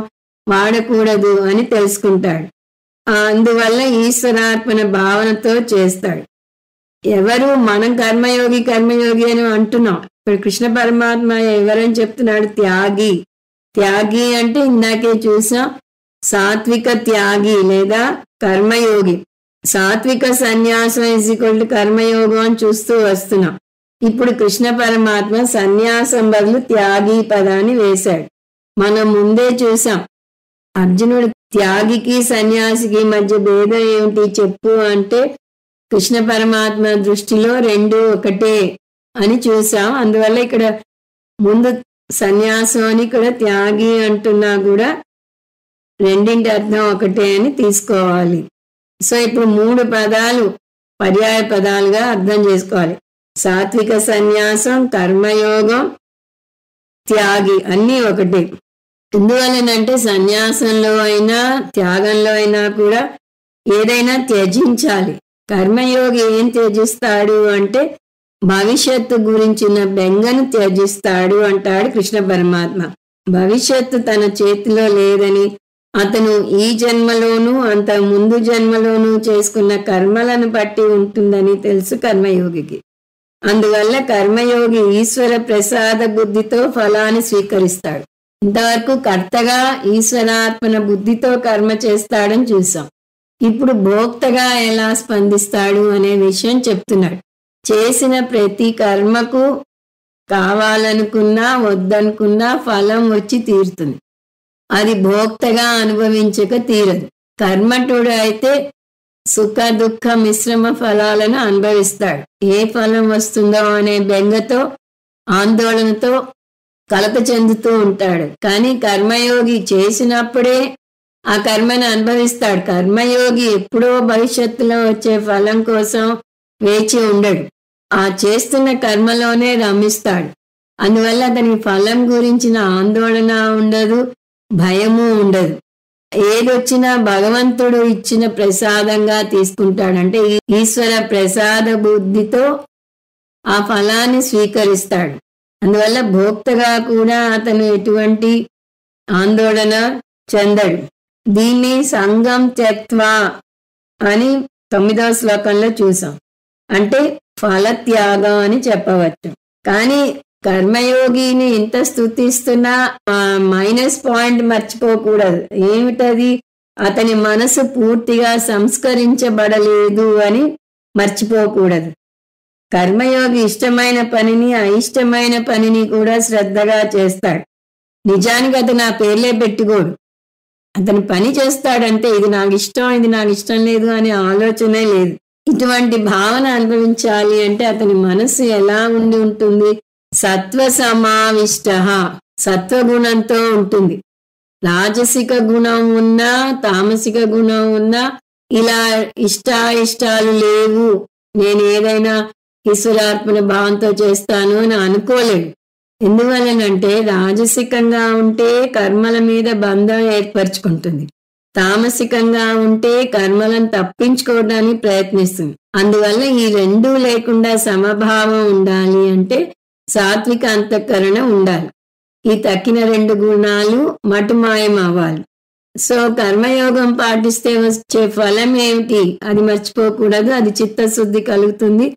[SPEAKER 1] వాడకూడదు అని తెలుసుకుంటాడు. అందువల్ల ఈశ్వరార్పణ భావనతో చేస్తాడు. ఎవరు మనం కర్మయోగి అని అంటున్నాం. ఇప్పుడు కృష్ణ పరమాత్మ ఎవరని చెప్తున్నాడు? త్యాగి. త్యాగి అంటే ఇందాకే చూసాం, సాత్విక త్యాగి లేదా కర్మయోగి. సాత్విక సన్యాసం = కర్మయోగం అని చూస్తూ వస్తున్నాం. ఇప్పుడు కృష్ణ పరమాత్మ సన్యాసం బదులు త్యాగి పదాన్ని వేశాడు. మనం ముందే చూసాం, అర్జునుడు త్యాగికి సన్యాసికి మధ్య భేదం ఏమిటి చెప్పు అంటే కృష్ణ పరమాత్మ దృష్టిలో రెండు ఒకటే అని చూసాం. అందువల్ల ఇక్కడ ముందు సన్యాసం అని ఇక్కడ త్యాగి అంటున్నా కూడా రెండింటి అర్థం ఒకటే అని తీసుకోవాలి. సో ఇప్పుడు 3 పదాలు పర్యాయ పదాలుగా అర్థం చేసుకోవాలి. సాత్విక సన్యాసం, కర్మయోగం, త్యాగి అన్నీ ఒకటే. ఎందువలనంటే సన్యాసంలో అయినా త్యాగంలో అయినా కూడా ఏదైనా త్యజించాలి. కర్మయోగి ఏం త్యజిస్తాడు అంటే భవిష్యత్తు గురించిన బెంగను త్యజిస్తాడు అంటాడు కృష్ణ పరమాత్మ. భవిష్యత్తు తన చేతిలో లేదని, అతను ఈ జన్మలోనూ అంత ముందు జన్మలోనూ చేసుకున్న కర్మలను బట్టి ఉంటుందని తెలుసు కర్మయోగికి. అందువల్ల కర్మయోగి ఈశ్వర ప్రసాద బుద్ధితో ఫలాన్ని స్వీకరిస్తాడు. ఇంతవరకు కర్తగా ఈశ్వరార్పణ బుద్ధితో కర్మ చేస్తాడని చూసాం. ఇప్పుడు భోక్తగా ఎలా స్పందిస్తాడు అనే విషయం చెప్తున్నాడు. చేసిన ప్రతి కర్మకు కావాలనుకున్నా వద్దనుకున్నా ఫలం వచ్చి తీరుతుంది. అది భోక్తగా అనుభవించక తీరదు. కర్మఠుడు అయితే సుఖ దుఃఖ మిశ్రమ ఫలాలను అనుభవిస్తాడు. ఏ ఫలం వస్తుందో అనే బెంగతో ఆందోళనతో కలత చెందుతూ ఉంటాడు. కానీ కర్మయోగి చేసినప్పుడే ఆ కర్మను అనుభవిస్తాడు. కర్మయోగి ఎప్పుడో భవిష్యత్తులో వచ్చే ఫలం కోసం వేచి ఉండడు. ఆ చేస్తున్న కర్మలోనే రమిస్తాడు. అందువల్ల అతనికి ఫలం గురించిన ఆందోళన ఉండదు, భయము ఉండదు. ఏదొచ్చినా భగవంతుడు ఇచ్చిన ప్రసాదంగా తీసుకుంటాడు. అంటే ఈశ్వర ప్రసాద బుద్ధితో ఆ ఫలాన్ని స్వీకరిస్తాడు. అందువల్ల భోక్తగా కూడా అతను ఎటువంటి ఆందోళన చెందడు. దీన్ని సంగం త్యక్త్వా అని 9వ శ్లోకంలో చూసాం. అంటే ఫలత్యాగం అని చెప్పవచ్చు. కానీ కర్మయోగిని ఇంత స్తుతిస్తున్నా మైనస్ పాయింట్ మర్చిపోకూడదు. ఏమిటది? అతని మనసు పూర్తిగా సంస్కరించబడలేదు అని మర్చిపోకూడదు. కర్మయోగి ఇష్టమైన పనిని అయిష్టమైన పనిని కూడా శ్రద్ధగా చేస్తాడు. నిజానికి అతను ఆ పేర్లే పెట్టుకోడు. అతను పని చేస్తాడంటే ఇది నాకు ఇష్టం, ఇది నాకు ఇష్టం లేదు అనే ఆలోచనే లేదు. ఇటువంటి భావన అనుభవించాలి అంటే అతని మనసు ఎలా ఉండి ఉంటుంది? సత్వ సమావిష్ట, సత్వగుణంతో ఉంటుంది. రాజసిక గుణం ఉన్నా తామసిక గుణం ఉన్నా ఇలా ఇష్టాలు లేవు, నేను ఏదైనా ఈశ్వరార్పణ భావంతో చేస్తాను అని అనుకోలేడు. ఎందువలనంటే రాజసికంగా ఉంటే కర్మల మీద బంధం ఏర్పరచుకుంటుంది, తామసికంగా ఉంటే కర్మలను తప్పించుకోవడానికి ప్రయత్నిస్తుంది. అందువల్ల ఈ రెండూ లేకుండా సమభావం ఉండాలి అంటే సాత్విక అంతఃకరణ ఉండాలి. ఈ తక్కిన 2 గుణాలు మటుమాయం అవ్వాలి. సో కర్మయోగం పాటిస్తే వచ్చే ఫలం ఏమిటి అది మర్చిపోకూడదు. అది చిత్తశుద్ధి కలుగుతుంది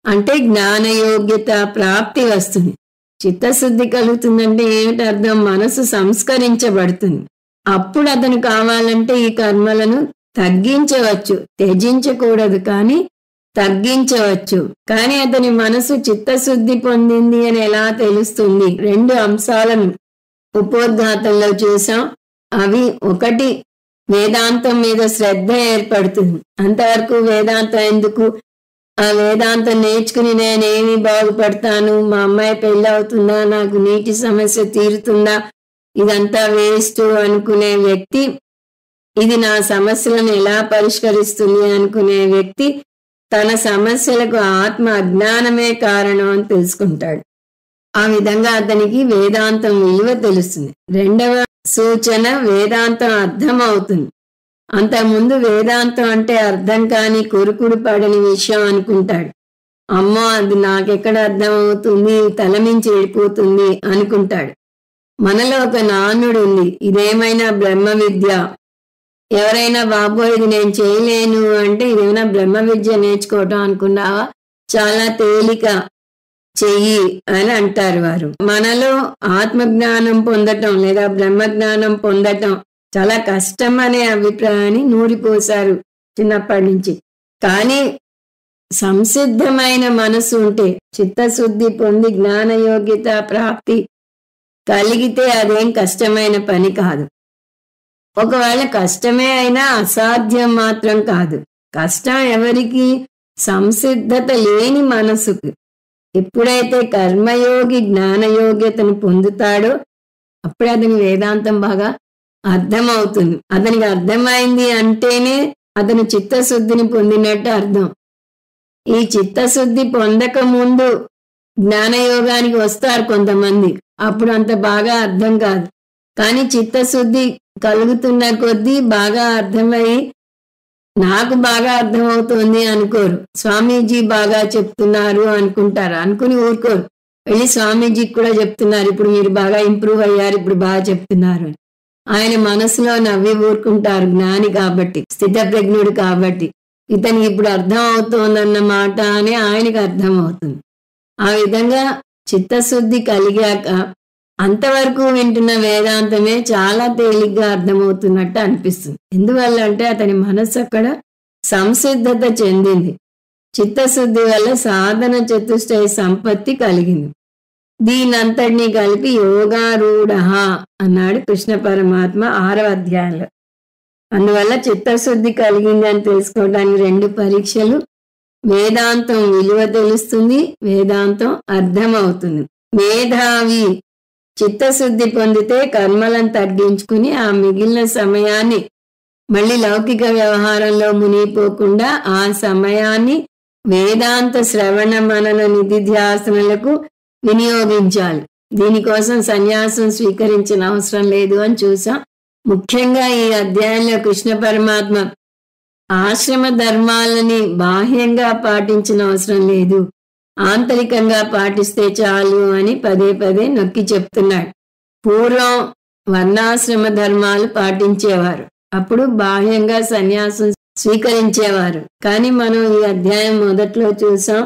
[SPEAKER 1] అంటే జ్ఞానయోగ్యత ప్రాప్తి వస్తుంది. చిత్తశుద్ధి కలుగుతుందంటే ఏమిటి అర్థం? మనసు సంస్కరించబడుతుంది. అప్పుడు అతను కావాలంటే ఈ కర్మలను తగ్గించవచ్చు, త్యజించకూడదు కానీ తగ్గించవచ్చు. కానీ అతని మనసు చిత్తశుద్ధి పొందింది అని ఎలా తెలుస్తుంది? 2 అంశాలను ఉపోద్ఘాతంలో చూసాం. అవి ఒకటి, వేదాంతం మీద శ్రద్ధ ఏర్పడుతుంది. అంతవరకు వేదాంతం ఎందుకు, ఆ వేదాంతం నేర్చుకుని నేనేమి బాగుపడతాను, మా అమ్మాయి పెళ్ళి అవుతుందా, నాకు నీటి సమస్య తీరుతుందా, ఇదంతా వేస్ట్ అనుకునే వ్యక్తి, ఇది నా సమస్యలను ఎలా పరిష్కరిస్తుంది అనుకునే వ్యక్తి తన సమస్యలకు ఆత్మ అజ్ఞానమే కారణం అని తెలుసుకుంటాడు. ఆ విధంగా అతనికి వేదాంతం విలువ తెలుస్తుంది. 2వ సూచన, వేదాంతం అర్థం అవుతుంది. అంతకుముందు వేదాంతం అంటే అర్థం కాని కురుకుడు పడని విషయం అనుకుంటాడు. అమ్మో అది నాకెక్కడ అర్థం అవుతుంది, తలమించి వెళ్ళిపోతుంది అనుకుంటాడు. మనలో ఒక నానుడు ఉంది, ఇదేమైనా బ్రహ్మ విద్య. ఎవరైనా బాబోయ్ ఇది నేను చేయలేను అంటే ఇదేమైనా బ్రహ్మ విద్య నేర్చుకోవటం అనుకున్నావా, చాలా తేలిక, చెయ్యి అని అంటారు వారు. మనలో ఆత్మజ్ఞానం పొందటం లేదా బ్రహ్మజ్ఞానం పొందటం చాలా కష్టం అనే అభిప్రాయాన్ని నూరిపోశారు చిన్నప్పటి నుంచి. కానీ సంసిద్ధమైన మనసు ఉంటే, చిత్తశుద్ధి పొంది జ్ఞానయోగ్యత ప్రాప్తి కలిగితే అదేం కష్టమైన పని కాదు. ఒకవేళ కష్టమే అయినా అసాధ్యం మాత్రం కాదు. కష్టం ఎవరికి? సంసిద్ధత లేని మనసుకు. ఎప్పుడైతే కర్మయోగి జ్ఞానయోగ్యతను పొందుతాడో అప్పుడే అతని వేదాంతం బాగా అర్థమవుతుంది. అతనికి అర్థమైంది అంటేనే అతను చిత్తశుద్ధిని పొందినట్టు అర్థం. ఈ చిత్తశుద్ధి పొందక ముందు జ్ఞానయోగానికి వస్తారు కొంతమంది, అప్పుడు అంత బాగా అర్థం కాదు. కానీ చిత్తశుద్ధి కలుగుతున్న కొద్దీ బాగా అర్థమై నాకు బాగా అర్థమవుతోంది అనుకోరు. స్వామీజీ బాగా చెప్తున్నారు అనుకుంటారు, అనుకుని ఊరుకోరు. వెళ్ళి స్వామీజీకి కూడా చెప్తున్నారు, ఇప్పుడు మీరు బాగా ఇంప్రూవ్ అయ్యారు, ఇప్పుడు బాగా చెప్తున్నారు అని. ఆయన మనసులో నవ్వి ఊరుకుంటారు, జ్ఞాని కాబట్టి, స్థితప్రజ్ఞుడు కాబట్టి. ఇతనికి ఇప్పుడు అర్థం అవుతోందన్నమాట అని ఆయనకు అర్థం అవుతుంది. ఆ విధంగా చిత్తశుద్ధి కలిగాక అంతవరకు వింటున్న వేదాంతమే చాలా తేలిగ్గా అర్థమవుతున్నట్టు అనిపిస్తుంది. ఎందువల్ల అంటే అతని మనస్సు అక్కడ సంసిద్ధత చెందింది. చిత్తశుద్ధి వల్ల సాధన చతుష్టయ సంపత్తి కలిగింది. దీనంతటినీ కలిపి యోగారూఢ అన్నాడు కృష్ణ పరమాత్మ 6వ అధ్యాయంలో. అందువల్ల చిత్తశుద్ధి కలిగింది అని తెలుసుకోవడానికి 2 పరీక్షలు. వేదాంతం విలువ తెలుస్తుంది, వేదాంతం అర్థమవుతుంది. మేధావి చిత్తశుద్ధి పొందితే కర్మలను తగ్గించుకుని ఆ మిగిలిన సమయాన్ని మళ్ళీ లౌకిక వ్యవహారంలో మునిగిపోకుండా ఆ సమయాన్ని వేదాంత శ్రవణ మనన నిధిధ్యాసనలకు వినియోగించాలి. దీనికోసం సన్యాసం స్వీకరించిన అవసరం లేదు అని చూసాం. ముఖ్యంగా ఈ అధ్యాయంలో కృష్ణ పరమాత్మ ఆశ్రమ ధర్మాలని బాహ్యంగా పాటించిన అవసరం లేదు, ఆంతరికంగా పాటిస్తే చాలు అని పదే పదే నొక్కి చెప్తున్నాడు. పూర్వం వర్ణాశ్రమ ధర్మాలు పాటించేవారు, అప్పుడు బాహ్యంగా సన్యాసం స్వీకరించేవారు. కానీ మనం ఈ అధ్యాయం మొదట్లో చూసాం,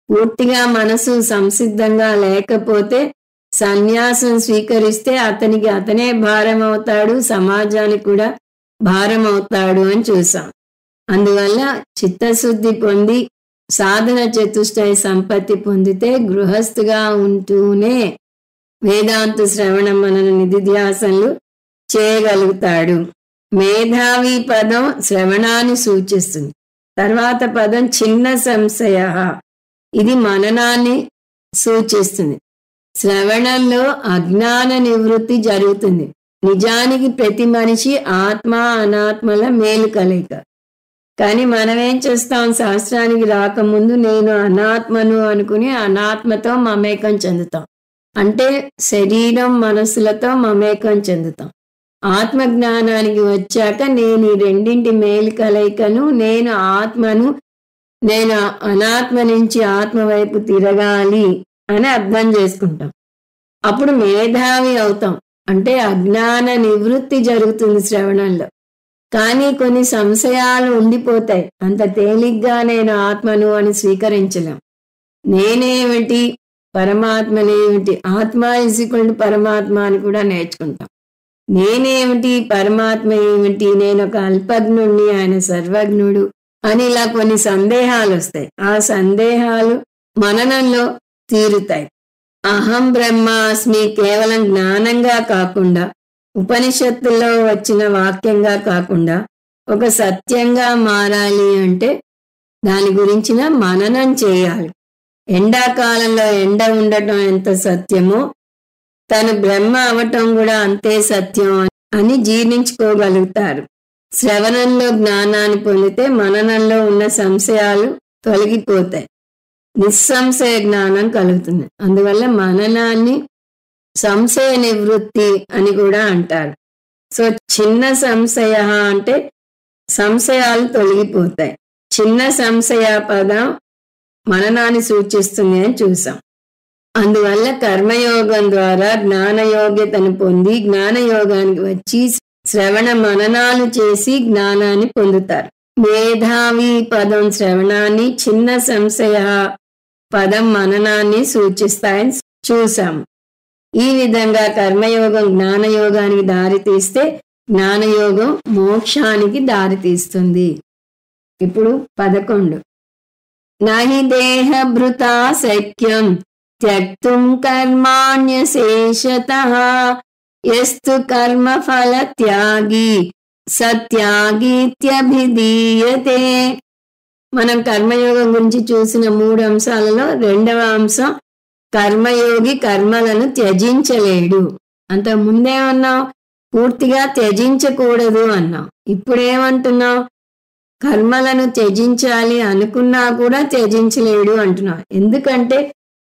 [SPEAKER 1] పూర్తిగా మనసు సంసిద్ధంగా లేకపోతే సన్యాసం స్వీకరిస్తే అతనికి అతనే భారం అవుతాడు, సమాజానికి కూడా భారం అవుతాడు అని చూసాం. అందువల్ల చిత్తశుద్ధి పొంది సాధన చతుష్టయ సంపత్తి పొందితే గృహస్థుగా ఉంటూనే వేదాంత శ్రవణ మనన నిధిధ్యాసనలు చేయగలుగుతాడు. మేధావి పదం శ్రవణాన్ని సూచిస్తుంది. తర్వాత పదం చిన్న సంశయ, ఇది మననాన్ని సూచిస్తుంది. శ్రవణంలో అజ్ఞాన నివృత్తి జరుగుతుంది. నిజానికి ప్రతి మనిషి ఆత్మ అనాత్మల మేలు కలయిక. కానీ మనం ఏం చేస్తాం, శాస్త్రానికి రాకముందు నేను అనాత్మను అనుకుని అనాత్మతో మమేకం చెందుతాం. అంటే శరీరం మనస్సులతో మమేకం చెందుతాం. ఆత్మజ్ఞానానికి వచ్చాక నేను ఈ రెండింటి మేలు కలయికను, నేను ఆత్మను, నేను అనాత్మ నుంచి ఆత్మ వైపు తిరగాలి అని అర్థం చేసుకుంటాం. అప్పుడు మేధావి అవుతాం. అంటే అజ్ఞాన నివృత్తి జరుగుతుంది శ్రవణంలో. కానీ కొన్ని సంశయాలు ఉండిపోతాయి. అంత తేలిగ్గా నేను ఆత్మను అని స్వీకరించలేం. నేనేమిటి, పరమాత్మనేమిటి, ఆత్మ = పరమాత్మ అని కూడా నేర్చుకుంటాం. నేనేమిటి, పరమాత్మ ఏమిటి, నేను ఒక అల్పజ్ఞుణ్ణి, ఆయన సర్వజ్ఞుడు అని ఇలా కొన్ని సందేహాలు వస్తాయి. ఆ సందేహాలు మననంలో తీరుతాయి. అహం బ్రహ్మాస్మి కేవలం జ్ఞానంగా కాకుండా, ఉపనిషత్తుల్లో వచ్చిన వాక్యంగా కాకుండా ఒక సత్యంగా మారాలి అంటే దాని గురించిన మననం చేయాలి. ఎండాకాలంలో ఎండ ఉండటం ఎంత సత్యమో తను బ్రహ్మ అవటం కూడా అంతే సత్యం అని జీర్ణించుకోగలుగుతారు. శ్రవణంలో జ్ఞానాన్ని పొందితే మననంలో ఉన్న సంశయాలు తొలగిపోతాయి. నిస్సంశయ జ్ఞానం కలుగుతుంది. అందువల్ల మననాన్ని సంశయ నివృత్తి అని కూడా అంటారు. సో చిన్న సంశయ అంటే సంశయాలు తొలగిపోతాయి. చిన్న సంశయ పదం మననాన్ని సూచిస్తుంది అని చూసాం. అందువల్ల కర్మయోగం ద్వారా జ్ఞానయోగ్యతను పొంది జ్ఞానయోగానికి వచ్చి శ్రవణ మననాలు చేసి జ్ఞానాన్ని పొందుతారు. మేధావి పదం శ్రవణాన్ని, చిన్న సంశయ పదం మననాన్ని సూచిస్తాయని చూసాం. ఈ విధంగా కర్మయోగం జ్ఞానయోగానికి దారితీస్తే జ్ఞానయోగం మోక్షానికి దారితీస్తుంది. ఇప్పుడు 11. నహి దేహభృతా శక్యం త్యక్తుం కర్మాణ్యశేషతః యస్తు కర్మఫల త్యాగి సత్యాగీత్యభిధీయతే. మనం కర్మయోగం గురించి చూసిన 3 అంశాలలో 2వ అంశం కర్మయోగి కర్మలను త్యజించలేడు. అంత ముందేమన్నాం, పూర్తిగా త్యజించకూడదు అన్నాం. ఇప్పుడేమంటున్నాం, కర్మలను త్యజించాలి అనుకున్నా కూడా త్యజించలేడు అంటున్నాం. ఎందుకంటే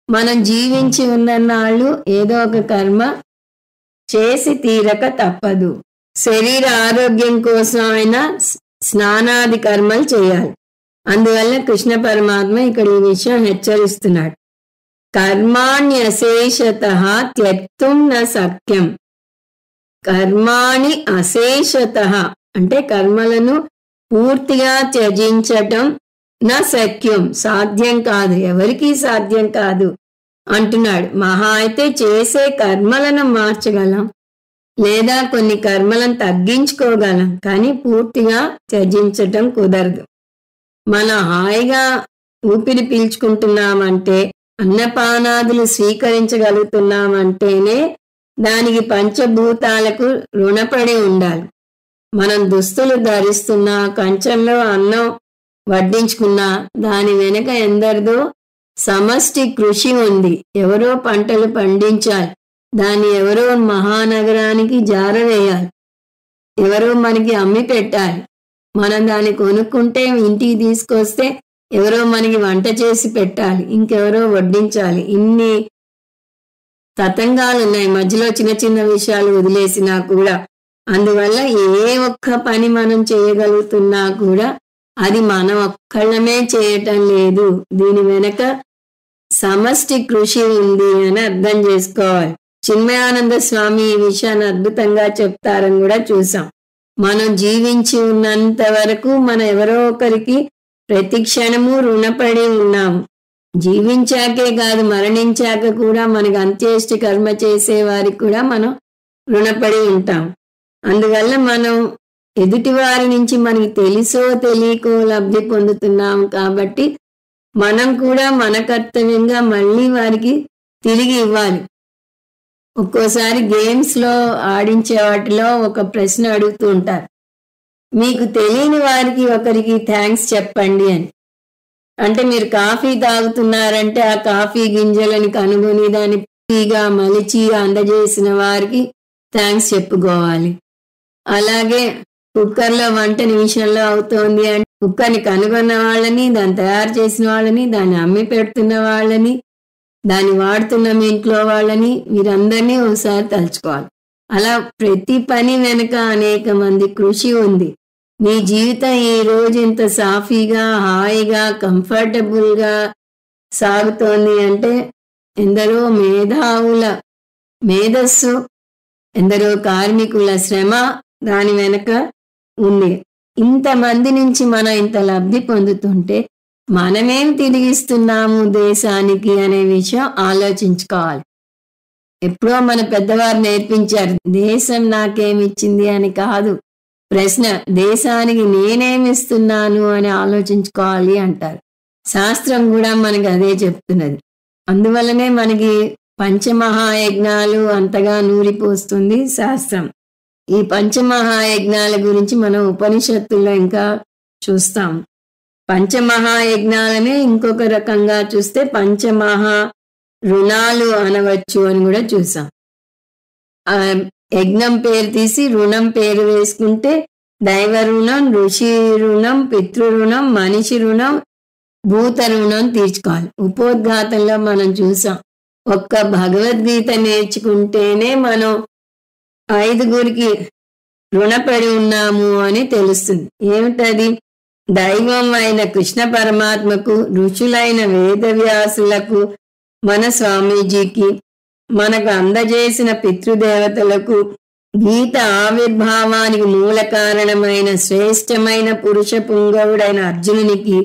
[SPEAKER 1] మనం జీవించి ఉన్ననాళ్ళు ఏదో ఒక కర్మ చేసి తీరక తప్పదు. శరీర ఆరోగ్యం కోసం అయినా స్నానాది కర్మలు చేయాలి. అందువల్ల కృష్ణ పరమాత్మ ఇక్కడ ఈ విషయం హెచ్చరిస్తున్నాడు. కర్మాణ్యశేషతః త్యక్తుం న శక్యం. కర్మాణి అశేషతః అంటే కర్మలను పూర్తిగా త్యజించటం నా శక్యం, సాధ్యం కాదు, ఎవరికీ సాధ్యం కాదు అంటున్నాడు. మహా అయితే చేసే కర్మలను మార్చగలం, లేదా కొన్ని కర్మలను తగ్గించుకోగలం, కానీ పూర్తిగా త్యజించటం కుదరదు. మనం హాయిగా ఊపిరి పీల్చుకుంటున్నామంటే, అన్నపానాదులు స్వీకరించగలుగుతున్నామంటేనే దానికి పంచభూతాలకు రుణపడి ఉండాలి. మనం దుస్తులు ధరిస్తున్నా, కంచంలో అన్నం వడ్డించుకున్నా దాని వెనుక ఎందరిదో సమష్టి కృషి ఉంది. ఎవరో పంటలు పండించాలి, దాన్ని ఎవరో మహానగరానికి జారవేయాలి, ఎవరో మనకి అమ్మి పెట్టాలి, మనం దాన్ని కొనుక్కుంటే ఇంటికి తీసుకొస్తే ఎవరో మనకి వంట చేసి పెట్టాలి, ఇంకెవరో వడ్డించాలి. ఇన్ని తతంగాలు ఉన్నాయి మధ్యలో, చిన్న చిన్న విషయాలు వదిలేసినా కూడా. అందువల్ల ఏ ఒక్క పని మనం చేయగలుగుతున్నా కూడా అది మనం ఒక్కళ్ళమే చేయటం లేదు, దీని వెనక సమష్టి కృషి ఉంది అని అర్థం చేసుకోవాలి. చిన్మయానంద స్వామి ఈ విషయాన్ని అద్భుతంగా చెప్తారని కూడా చూసాం. మనం జీవించి ఉన్నంత వరకు మనం ఎవరో ఒకరికి ప్రతి క్షణము రుణపడి ఉన్నాము. జీవించాకే కాదు, మరణించాక కూడా మనకి అంత్యేష్టి కర్మ చేసే వారికి కూడా మనం రుణపడి ఉంటాం. అందువల్ల మనం ఎదుటి వారి నుంచి మనకి తెలుసో తెలియకో లబ్ధి పొందుతున్నాం కాబట్టి మనం కూడా మన కర్తవ్యంగా మళ్ళీ వారికి తిరిగి ఇవ్వాలి. ఒక్కోసారి గేమ్స్లో ఆడించే వాటిలో ఒక ప్రశ్న అడుగుతూ ఉంటారు, మీకు తెలియని వారికి ఒకరికి థ్యాంక్స్ చెప్పండి అని. అంటే మీరు కాఫీ తాగుతున్నారంటే ఆ కాఫీ గింజలని కనుగొని దాన్ని టీగా మలిచి అందజేసిన వారికి థ్యాంక్స్ చెప్పుకోవాలి. అలాగే కుక్కర్లో వంట నిమిషంలో అవుతోంది అంటే కుక్కర్ని కనుగొన్న వాళ్ళని, దాన్ని తయారు చేసిన వాళ్ళని, దాన్ని అమ్మి పెడుతున్న వాళ్ళని, దాన్ని వాడుతున్న మీ ఇంట్లో వాళ్ళని, వీరందరినీ ఒకసారి తలుచుకోవాలి. అలా ప్రతి పని వెనుక అనేక మంది కృషి ఉంది. మీ జీవితం ఈ రోజు ఇంత సాఫీగా, హాయిగా, కంఫర్టబుల్గా సాగుతోంది అంటే ఎందరో మేధావుల మేధస్సు, ఎందరో కార్మికుల శ్రమ దాని వెనక ఉంది. ఇంతమంది నుంచి మనం ఇంత లబ్ధి పొందుతుంటే మనమేం తిరిగిస్తున్నాము దేశానికి అనే విషయం ఆలోచించుకోవాలి. ఎప్పుడో మన పెద్దవారు నేర్పించారు, దేశం నాకేమిచ్చింది అని కాదు ప్రశ్న, దేశానికి నేనేమిస్తున్నాను అని ఆలోచించుకోవాలి అంటారు. శాస్త్రం కూడా మనకి అదే చెప్తున్నది. అందువల్లనే మనకి పంచమహాయజ్ఞాలు అంతగా నూరిపోస్తుంది శాస్త్రం. ఈ పంచమహాయజ్ఞాల గురించి మనం ఉపనిషత్తుల్లో ఇంకా చూస్తాం. పంచమహాయజ్ఞాలనే ఇంకొక రకంగా చూస్తే పంచమహా రుణాలు అనవచ్చు అని కూడా చూసాం. యజ్ఞం పేరు తీసి రుణం పేరు వేసుకుంటే దైవ రుణం, ఋషి రుణం, పితృ రుణం, మనిషి రుణం, భూత రుణం తీర్చుకోవాలి. ఉపోద్ఘాతంలో మనం చూసాం, ఒక్క భగవద్గీత నేర్చుకుంటేనే మనం 5గురికి రుణపడి ఉన్నాము అని తెలుస్తుంది. ఏమిటది? దైవం అయిన కృష్ణ పరమాత్మకు, ఋషులైన వేదవ్యాసులకు, మన స్వామీజీకి, మనకు అందజేసిన పితృదేవతలకు, గీత ఆవిర్భావానికి మూల కారణమైన శ్రేష్టమైన పురుష పుంగవుడైన అర్జునునికి,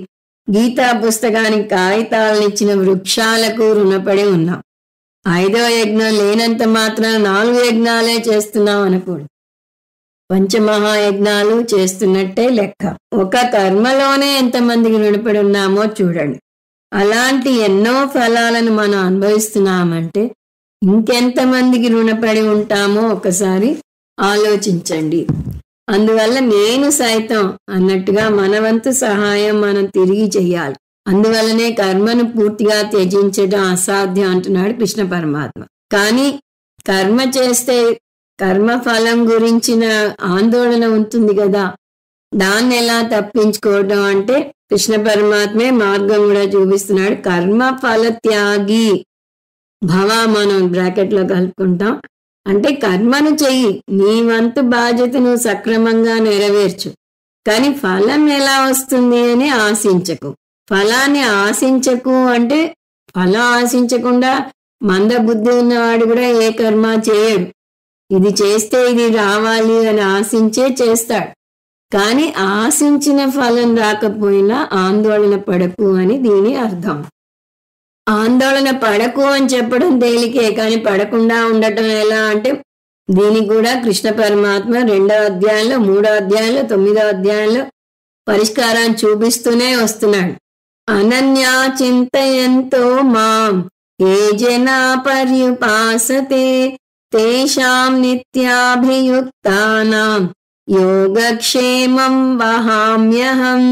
[SPEAKER 1] గీతా పుస్తకానికి కాగితాలనిచ్చిన వృక్షాలకు రుణపడి ఉన్నాం. 5వ యజ్ఞం లేనంత మాత్రాన 4 యజ్ఞాలే చేస్తున్నాం అనకూడదు. పంచమహాయజ్ఞాలు చేస్తున్నట్టే లెక్క. ఒక కర్మలోనే ఎంతమందికి రుణపడి ఉన్నామో చూడండి. అలాంటి ఎన్నో ఫలాలను మనం అనుభవిస్తున్నామంటే ఇంకెంతమందికి రుణపడి ఉంటామో ఒకసారి ఆలోచించండి. అందువల్ల నేను సైతం అన్నట్టుగా మన వంతు సహాయం మనం తిరిగి చెయ్యాలి. అందువల్లనే కర్మను పూర్తిగా త్యజించడం అసాధ్యం అంటున్నాడు కృష్ణ పరమాత్మ. కానీ కర్మ చేస్తే కర్మ ఫలం గురించిన ఆందోళన ఉంటుంది కదా, దాన్ని ఎలా తప్పించుకోవడం అంటే కృష్ణ పరమాత్మే మార్గం కూడా చూపిస్తున్నాడు. కర్మ ఫల త్యాగి భవ మనం బ్రాకెట్లో కలుపుకుంటాం. అంటే కర్మను చెయ్యి, నీ వంతు బాధ్యతను సక్రమంగా నెరవేర్చు, కానీ ఫలం ఎలా వస్తుంది అని ఆశించకు. ఫలాన్ని ఆశించకు అంటే ఫలం ఆశించకుండా మందబుద్ధి ఉన్నవాడు కూడా ఏ కర్మ చేయడు. ఇది చేస్తే ఇది రావాలి అని ఆశించే చేస్తాడు. కానీ ఆశించిన ఫలం రాకపోయినా ఆందోళన పడకు అని దీని అర్థం. ఆందోళన పడకు అని చెప్పడం తేలికే, కానీ పడకుండా ఉండటం ఎలా అంటే దీనికి కూడా కృష్ణ పరమాత్మ 2వ అధ్యాయంలో, 3వ అధ్యాయంలో, 9వ అధ్యాయంలో పరిష్కారాన్ని చూపిస్తూనే వస్తున్నాడు. అనన్యా చింతయంతో మాం ఏ జనా పర్యుపాసతే తేషాం నిత్యాభియుక్తానాం యోగక్షేమం వహామ్యహం.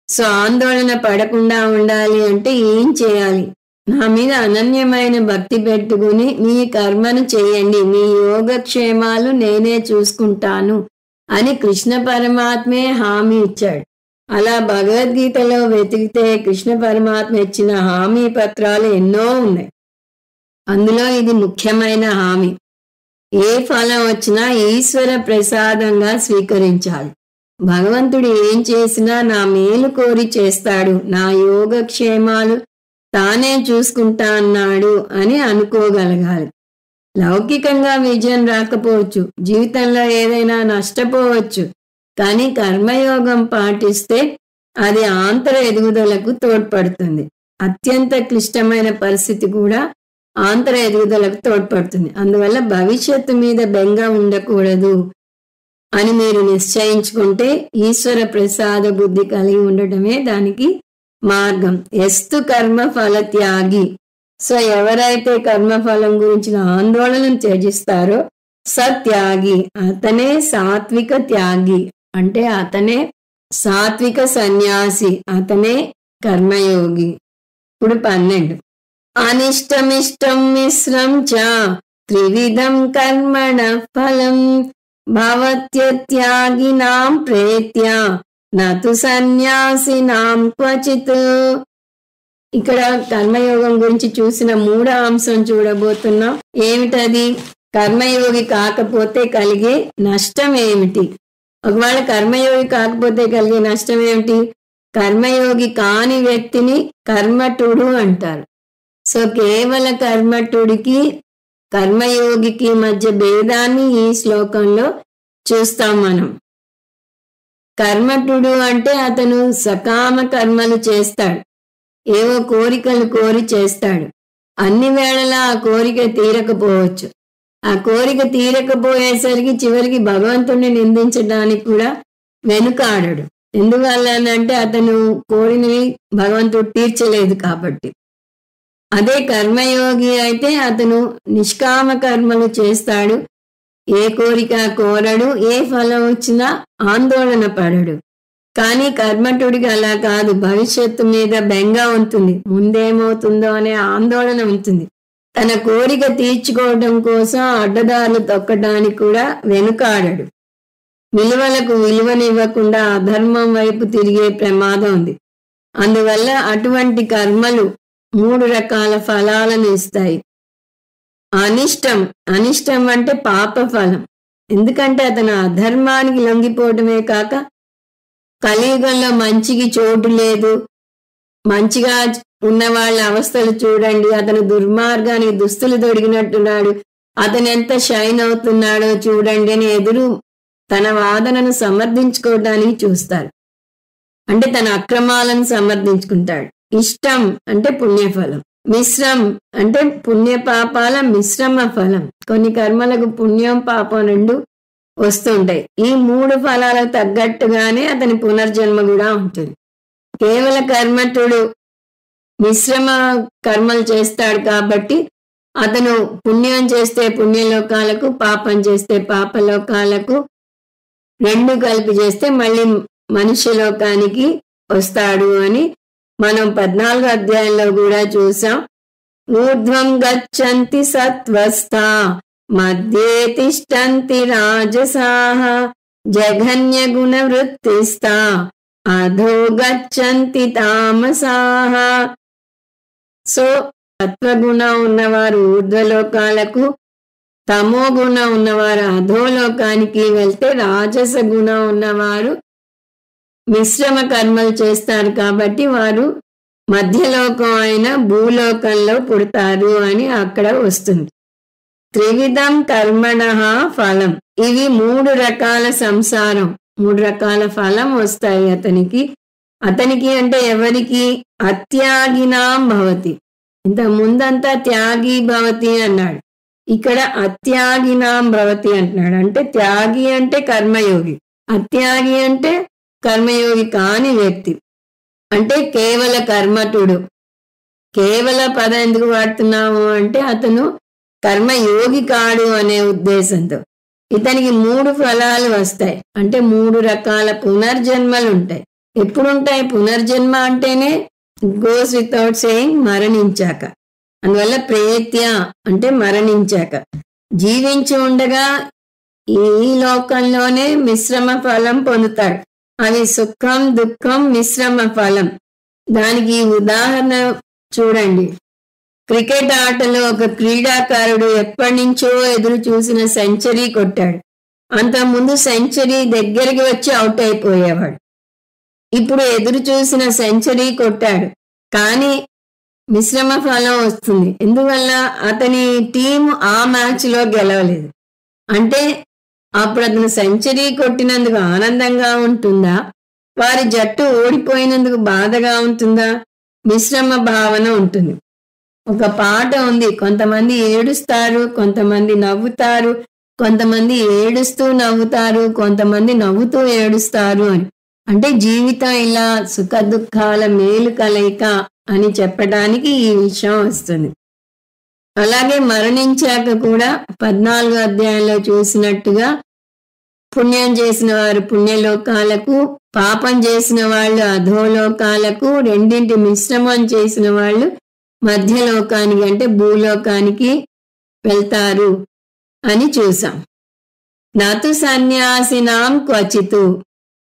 [SPEAKER 1] సో ఆందోళన పడకుండా ఉండాలి అంటే ఏం చేయాలి? నా మీద అనన్యమైన భక్తి పెట్టుకుని మీ కర్మను చేయండి, మీ యోగక్షేమాలు నేనే చూసుకుంటాను అని కృష్ణ పరమాత్మే హామీ ఇచ్చాడు. అలా భగవద్గీతలో వెతికితే కృష్ణ పరమాత్మ ఇచ్చిన హామీ పత్రాలు ఎన్నో ఉన్నాయి. అందులో ఇది ముఖ్యమైన హామీ. ఏ ఫలం వచ్చినా ఈశ్వర ప్రసాదంగా స్వీకరించాలి. భగవంతుడు ఏం చేసినా నా మేలు కోరి చేస్తాడు, నా యోగక్షేమాలు తానే చూసుకుంటా అన్నాడు అని అనుకోగలగాలి. లౌకికంగా విజయం రాకపోవచ్చు, జీవితంలో ఏదైనా నష్టపోవచ్చు, కానీ కర్మయోగం పాటిస్తే అది ఆంతర ఎదుగుదలకు తోడ్పడుతుంది. అత్యంత క్లిష్టమైన పరిస్థితి కూడా ఆంతర ఎదుగుదలకు తోడ్పడుతుంది. అందువల్ల భవిష్యత్తు మీద బెంగ ఉండకూడదు అని మీరు నిశ్చయించుకుంటే ఈశ్వర ప్రసాద బుద్ధి కలిగి ఉండటమే దానికి మార్గం. ఎస్తు కర్మ ఫల త్యాగి. సో ఎవరైతే కర్మఫలం గురించిన ఆందోళనను త్యజిస్తారో సత్యాగి, అతనే సాత్విక త్యాగి, అంటే అతనే సాత్విక సన్యాసి, అతనే కర్మయోగి. ఇప్పుడు 12 అనిష్టమిష్టం మిశ్రం చ త్రివిధం కర్మణ ఫలం భవత్యత్యాగినాం ప్రేత్య నతు సన్యాసినాం క్వచిత్. ఇక్కడ కర్మయోగం గురించి చూసిన మూడో అంశం చూడబోతున్నాం. ఏమిటది? కర్మయోగి కాకపోతే కలిగే నష్టం ఏమిటి? ఒకవేళ కర్మయోగి కాకపోతే కలిగే నష్టం ఏమిటి? కర్మయోగి కాని వ్యక్తిని కర్మఠుడు అంటారు. సో కేవల కర్మఠుడికి కర్మయోగికి మధ్య భేదాన్ని ఈ శ్లోకంలో చూస్తాం మనం. కర్మఠుడు అంటే అతను సకామ కర్మలు చేస్తాడు, ఏవో కోరికలు కోరి చేస్తాడు. అన్ని వేళలా ఆ కోరిక తీరకపోవచ్చు. ఆ కోరిక తీరకపోయేసరికి చివరికి భగవంతుడిని నిందించడానికి కూడా వెనుకాడడు. ఎందువల్లనంటే అతను కోరినవి భగవంతుడు తీర్చలేదు కాబట్టి. అదే కర్మయోగి అయితే అతను నిష్కామ కర్మలు చేస్తాడు, ఏ కోరిక కోరడు, ఏ ఫలం వచ్చినా ఆందోళన పడడు. కానీ కర్మఠుడికి అలా కాదు. భవిష్యత్తు మీద బెంగ ఉంటుంది, ముందేమవుతుందో అనే ఆందోళన ఉంటుంది. తన కోరిక తీర్చుకోవడం కోసం అడ్డదారులు తొక్కడానికి కూడా వెనుకాడడు. విలువలకు విలువనివ్వకుండా అధర్మం వైపు తిరిగే ప్రమాదం ఉంది. అందువల్ల అటువంటి కర్మలు 3 రకాల ఫలాలను ఇస్తాయి. అనిష్టం, అనిష్టం అంటే పాప ఫలం. ఎందుకంటే అతను అధర్మానికి లొంగిపోవటమే కాక కలియుగంలో మంచికి చోటు లేదు, మంచిగా ఉన్న వాళ్ళ అవస్థలు చూడండి, అతను దుర్మార్గానికి దుస్తులు తొడిగినట్టున్నాడు, అతను ఎంత షైన్ అవుతున్నాడో చూడండి అని ఎదురు తన వాదనను సమర్థించుకోవడానికి చూస్తారు. అంటే తన అక్రమాలను సమర్థించుకుంటాడు. ఇష్టం అంటే పుణ్యఫలం. మిశ్రం అంటే పుణ్యపాపాల మిశ్రమ ఫలం. కొన్ని కర్మలకు పుణ్యం పాపం 2 వస్తుంటాయి. ఈ 3 ఫలాలకు తగ్గట్టుగానే అతని పునర్జన్మ కూడా ఉంటుంది. కేవల కర్మఠుడు మిశ్రమ కర్మలు చేస్తాడు కాబట్టి అతను పుణ్యం చేస్తే పుణ్యలోకాలకు, పాపం చేస్తే పాపలోకాలకు, 2 కలిపి చేస్తే మళ్ళీ మనుష్య లోకానికి వస్తాడు అని మనం 14వ అధ్యాయంలో కూడా చూసాం. ఊర్ధ్వం గచ్చంతి సత్వస్థా మధ్యే తిష్టంతి రాజసాః జఘన్య గుణ వృత్తిస్థా అధో గచ్చంతి తామసాః. సో సత్వగుణం ఉన్నవారు ఊర్ధ్వలోకాలకు, తమో గుణం ఉన్నవారు అధోలోకానికి వెళ్తే, రాజస గుణం ఉన్నవారు మిశ్రమ కర్మలు చేస్తారు కాబట్టి వారు మధ్యలోకం అయిన భూలోకంలో పుడతారు అని అక్కడ వస్తుంది. త్రివిధం కర్మణః ఫలం. ఇవి 3 రకాల సంసారం, 3 రకాల ఫలం వస్తాయి అతనికి. అతనికి అంటే ఎవరికి? అత్యాగినాం భవతి. ఇంత ముందంతా త్యాగి భవతి అన్నాడు, ఇక్కడ అత్యాగినాం భవతి అంటున్నాడు. అంటే త్యాగి అంటే కర్మయోగి, అత్యాగి అంటే కర్మయోగి కాని వ్యక్తి. అంటే కేవల కర్మఠుడు. కేవల పదం ఎందుకు వాడుతున్నాము అంటే అతను కర్మయోగి కాడు అనే ఉద్దేశంతో. ఇతనికి 3 ఫలాలు వస్తాయి, అంటే 3 రకాల పునర్జన్మలు ఉంటాయి. ఎప్పుడుంటాయి? పునర్జన్మ అంటేనే గోస్ వితౌట్ సేయింగ్ మరణించాక. అందువల్ల ప్రేత్య అంటే మరణించాక. జీవించి ఉండగా ఈ లోకంలోనే మిశ్రమ ఫలం పొందుతాడు. అవి సుఖం, దుఃఖం, మిశ్రమ ఫలం. దానికి ఉదాహరణ చూడండి. క్రికెట్ ఆటలో ఒక క్రీడాకారుడు ఎప్పటి నుంచో ఎదురు చూసిన సెంచరీ కొట్టాడు. అంతకుముందు సెంచరీ దగ్గరికి వచ్చి అవుట్ అయిపోయేవాడు. ఇప్పుడు ఎదురు చూసిన సెంచరీ కొట్టాడు, కానీ మిశ్రమ ఫలం వస్తుంది. ఎందువల్ల? అతని టీం ఆ మ్యాచ్లో గెలవలేదు. అంటే అప్పుడు అతను సెంచరీ కొట్టినందుకు ఆనందంగా ఉంటుందా, వారి జట్టు ఓడిపోయినందుకు బాధగా ఉంటుందా? మిశ్రమ భావన ఉంటుంది. ఒక పాట ఉంది, కొంతమంది ఏడుస్తారు, కొంతమంది నవ్వుతారు, కొంతమంది ఏడుస్తూ నవ్వుతారు, కొంతమంది నవ్వుతూ ఏడుస్తారు అని. అంటే జీవితం ఇలా సుఖ దుఃఖాల మేలు కలయిక అని చెప్పడానికి ఈ విషయం వస్తుంది. అలాగే మరణించాక కూడా 14వ అధ్యాయంలో చూసినట్టుగా పుణ్యం చేసిన వారు పుణ్యలోకాలకు, పాపం చేసిన వాళ్ళు అధోలోకాలకు, రెండింటి మిశ్రమం చేసిన వాళ్ళు మధ్యలోకానికి అంటే భూలోకానికి వెళ్తారు అని చూసాం. నతు సన్యాసినాం క్వచితు,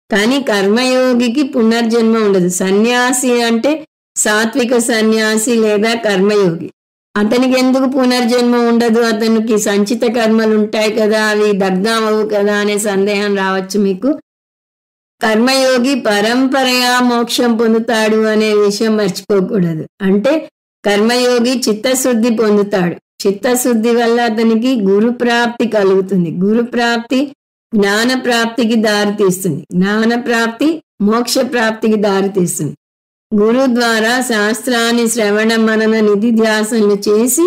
[SPEAKER 1] కానీ కర్మయోగికి పునర్జన్మ ఉండదు. సన్యాసి అంటే సాత్విక సన్యాసి లేదా కర్మయోగి, అతనికి ఎందుకు పునర్జన్మ ఉండదు? అతనికి సంచిత కర్మలు ఉంటాయి కదా, అవి దగ్ధం అవు కదా అనే సందేహం రావచ్చు మీకు. కర్మయోగి పరంపరగా మోక్షం పొందుతాడు అనే విషయం మర్చిపోకూడదు. అంటే కర్మయోగి చిత్తశుద్ధి పొందుతాడు. చిత్తశుద్ధి వల్ల అతనికి గురు ప్రాప్తి కలుగుతుంది. గురు ప్రాప్తి జ్ఞాన ప్రాప్తికి దారితీస్తుంది. జ్ఞాన ప్రాప్తి మోక్ష ప్రాప్తికి దారితీస్తుంది. గురు ద్వారా శాస్త్రాన్ని శ్రవణ మనన నిధిధ్యాసనలు చేసి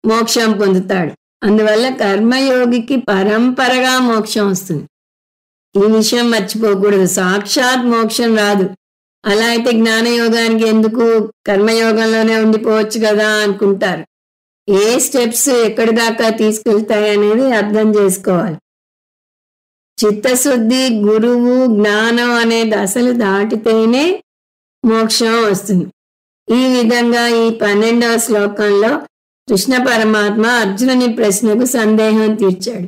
[SPEAKER 1] మోక్షం పొందుతాడు. అందువల్ల కర్మయోగికి పరంపరగా మోక్షం వస్తుంది. ఈ విషయం మర్చిపోకూడదు. సాక్షాత్ మోక్షం రాదు. అలా అయితే జ్ఞానయోగానికి ఎందుకు, కర్మయోగంలోనే ఉండిపోవచ్చు కదా అనుకుంటారు. ఏ స్టెప్స్ ఎక్కడి దాకా తీసుకెళ్తాయి అనేది అర్థం చేసుకోవాలి. చిత్తశుద్ధి, గురువు, జ్ఞానం అనే దశలు దాటితేనే మోక్షం వస్తుంది. ఈ విధంగా ఈ 12వ శ్లోకంలో కృష్ణ పరమాత్మ అర్జునుని ప్రశ్నకు సందేహం తీర్చాడు.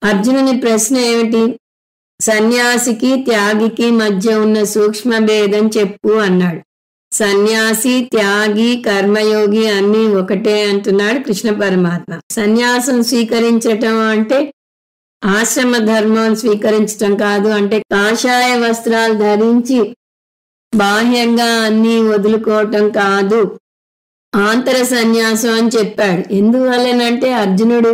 [SPEAKER 1] అర్జునుని ప్రశ్న ఏమిటి? సన్యాసికి త్యాగికి మధ్య ఉన్న సూక్ష్మ భేదం చెప్పు అన్నాడు. సన్యాసి, త్యాగి, కర్మయోగి అన్నీ ఒకటే అంటున్నాడు కృష్ణ పరమాత్మ. సన్యాసం స్వీకరించటం అంటే ఆశ్రమ ధర్మం స్వీకరించటం కాదు. అంటే కాషాయ వస్త్రాలు ధరించి బాహ్యంగా అన్నీ వదులుకోవటం కాదు. ఆంతర సన్యాసం అని చెప్పాడు. ఎందువల్లనంటే అర్జునుడు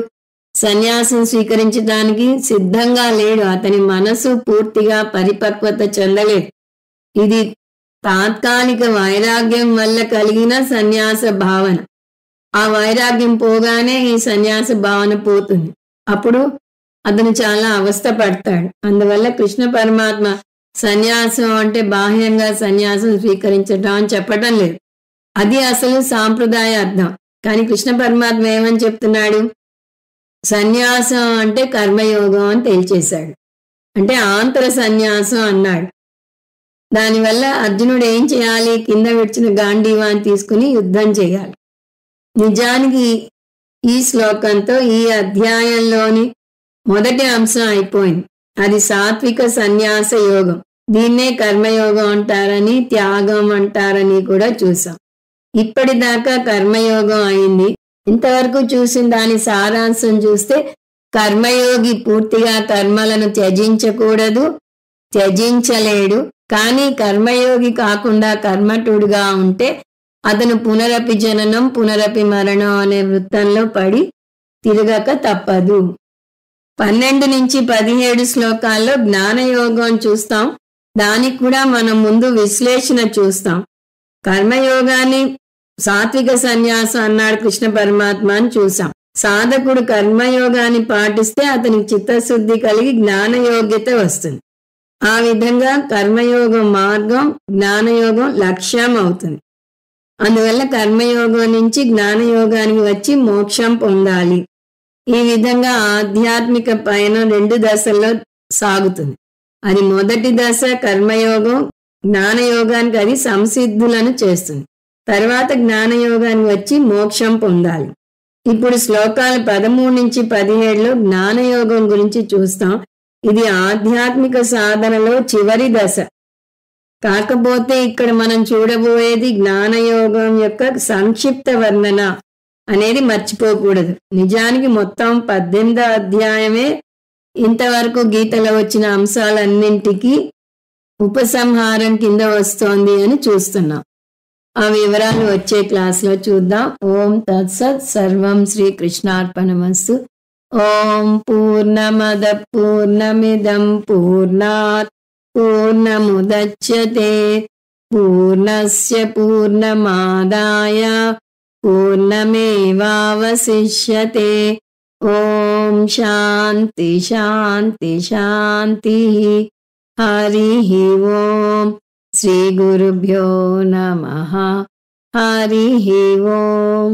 [SPEAKER 1] సన్యాసం స్వీకరించడానికి సిద్ధంగా లేడు. అతని మనసు పూర్తిగా పరిపక్వత చెందలేదు. ఇది తాత్కాలిక వైరాగ్యం వల్ల కలిగిన సన్యాస భావన. ఆ వైరాగ్యం పోగానే ఈ సన్యాస భావన పోతుంది. అప్పుడు అతను చాలా అవస్థ పడతాడు. అందువల్ల కృష్ణ పరమాత్మ సన్యాసం అంటే బాహ్యంగా సన్యాసం స్వీకరించడం అని చెప్పడం లేదు. అది అసలు సాంప్రదాయ అర్థం. కానీ కృష్ణ పరమాత్మ ఏమని చెప్తున్నాడు? సన్యాసం అంటే కర్మయోగం అని తేల్చేశాడు. అంటే ఆంతర సన్యాసం అన్నాడు. దానివల్ల అర్జునుడు ఏం చేయాలి? కింద విడిచిన గాంధీవాన్ని తీసుకుని యుద్ధం చేయాలి. నిజానికి ఈ శ్లోకంతో ఈ అధ్యాయంలోని మొదటి అంశం అయిపోయింది. అది సాత్విక సన్యాస యోగం. దీన్నే కర్మయోగం అంటారని, త్యాగం అంటారని కూడా చూసాం. ఇప్పటిదాకా కర్మయోగం అయింది. ఇంతవరకు చూసిన దాని సారాంశం చూస్తే కర్మయోగి పూర్తిగా కర్మలను త్యజించకూడదు, త్యజించలేడు. కానీ కర్మయోగి కాకుండా కర్మఠుడుగా ఉంటే అతను పునరపి జననం పునరపి మరణం అనే వృత్తంలో పడి తిరగక తప్పదు. 12 నుంచి 17 శ్లోకాల్లో జ్ఞానయోగం చూస్తాం. దానికి కూడా మనం ముందు విశ్లేషణ చూస్తాం. కర్మయోగాన్ని సాత్విక సన్యాసం అన్నాడు కృష్ణ పరమాత్మ అని చూసాం. సాధకుడు కర్మయోగాన్ని పాటిస్తే అతనికి చిత్తశుద్ధి కలిగి జ్ఞానయోగ్యత వస్తుంది. ఆ విధంగా కర్మయోగం మార్గం, జ్ఞానయోగం లక్ష్యం అవుతుంది. అందువల్ల కర్మయోగం నుంచి జ్ఞానయోగానికి వచ్చి మోక్షం పొందాలి. ఈ విధంగా ఆధ్యాత్మిక పయనం 2 దశల్లో సాగుతుంది. అది మొదటి దశ కర్మయోగం. జ్ఞానయోగానికి అది సంసిద్ధులను చేస్తుంది. తర్వాత జ్ఞానయోగానికి వచ్చి మోక్షం పొందాలి. ఇప్పుడు శ్లోకాలు 13 నుంచి 17లో జ్ఞానయోగం గురించి చూస్తాం. ఇది ఆధ్యాత్మిక సాధనలో చివరి దశ. కాకపోతే ఇక్కడ మనం చూడబోయేది జ్ఞానయోగం యొక్క సంక్షిప్త వర్ణన అనేది మర్చిపోకూడదు. నిజానికి మొత్తం 18వ అధ్యాయమే ఇంతవరకు గీతలో వచ్చిన అంశాలన్నింటికీ ఉపసంహారం కింద వస్తోంది అని చూస్తున్నాం. ఆ వివరాలు వచ్చే క్లాస్లో చూద్దాం. ఓం తత్సత్. సర్వం శ్రీకృష్ణార్పణమస్తు. ఓం పూర్ణమద పూర్ణమిదం పూర్ణాత్ పూర్ణముదచ్యతే పూర్ణస్య పూర్ణమాదాయ పూర్ణమేవావశిష్యతే. ఓం శాంతి శాంతి శాంతి. హరి ఓం. శ్రీ గురుభ్యో నమః. హరి ఓం.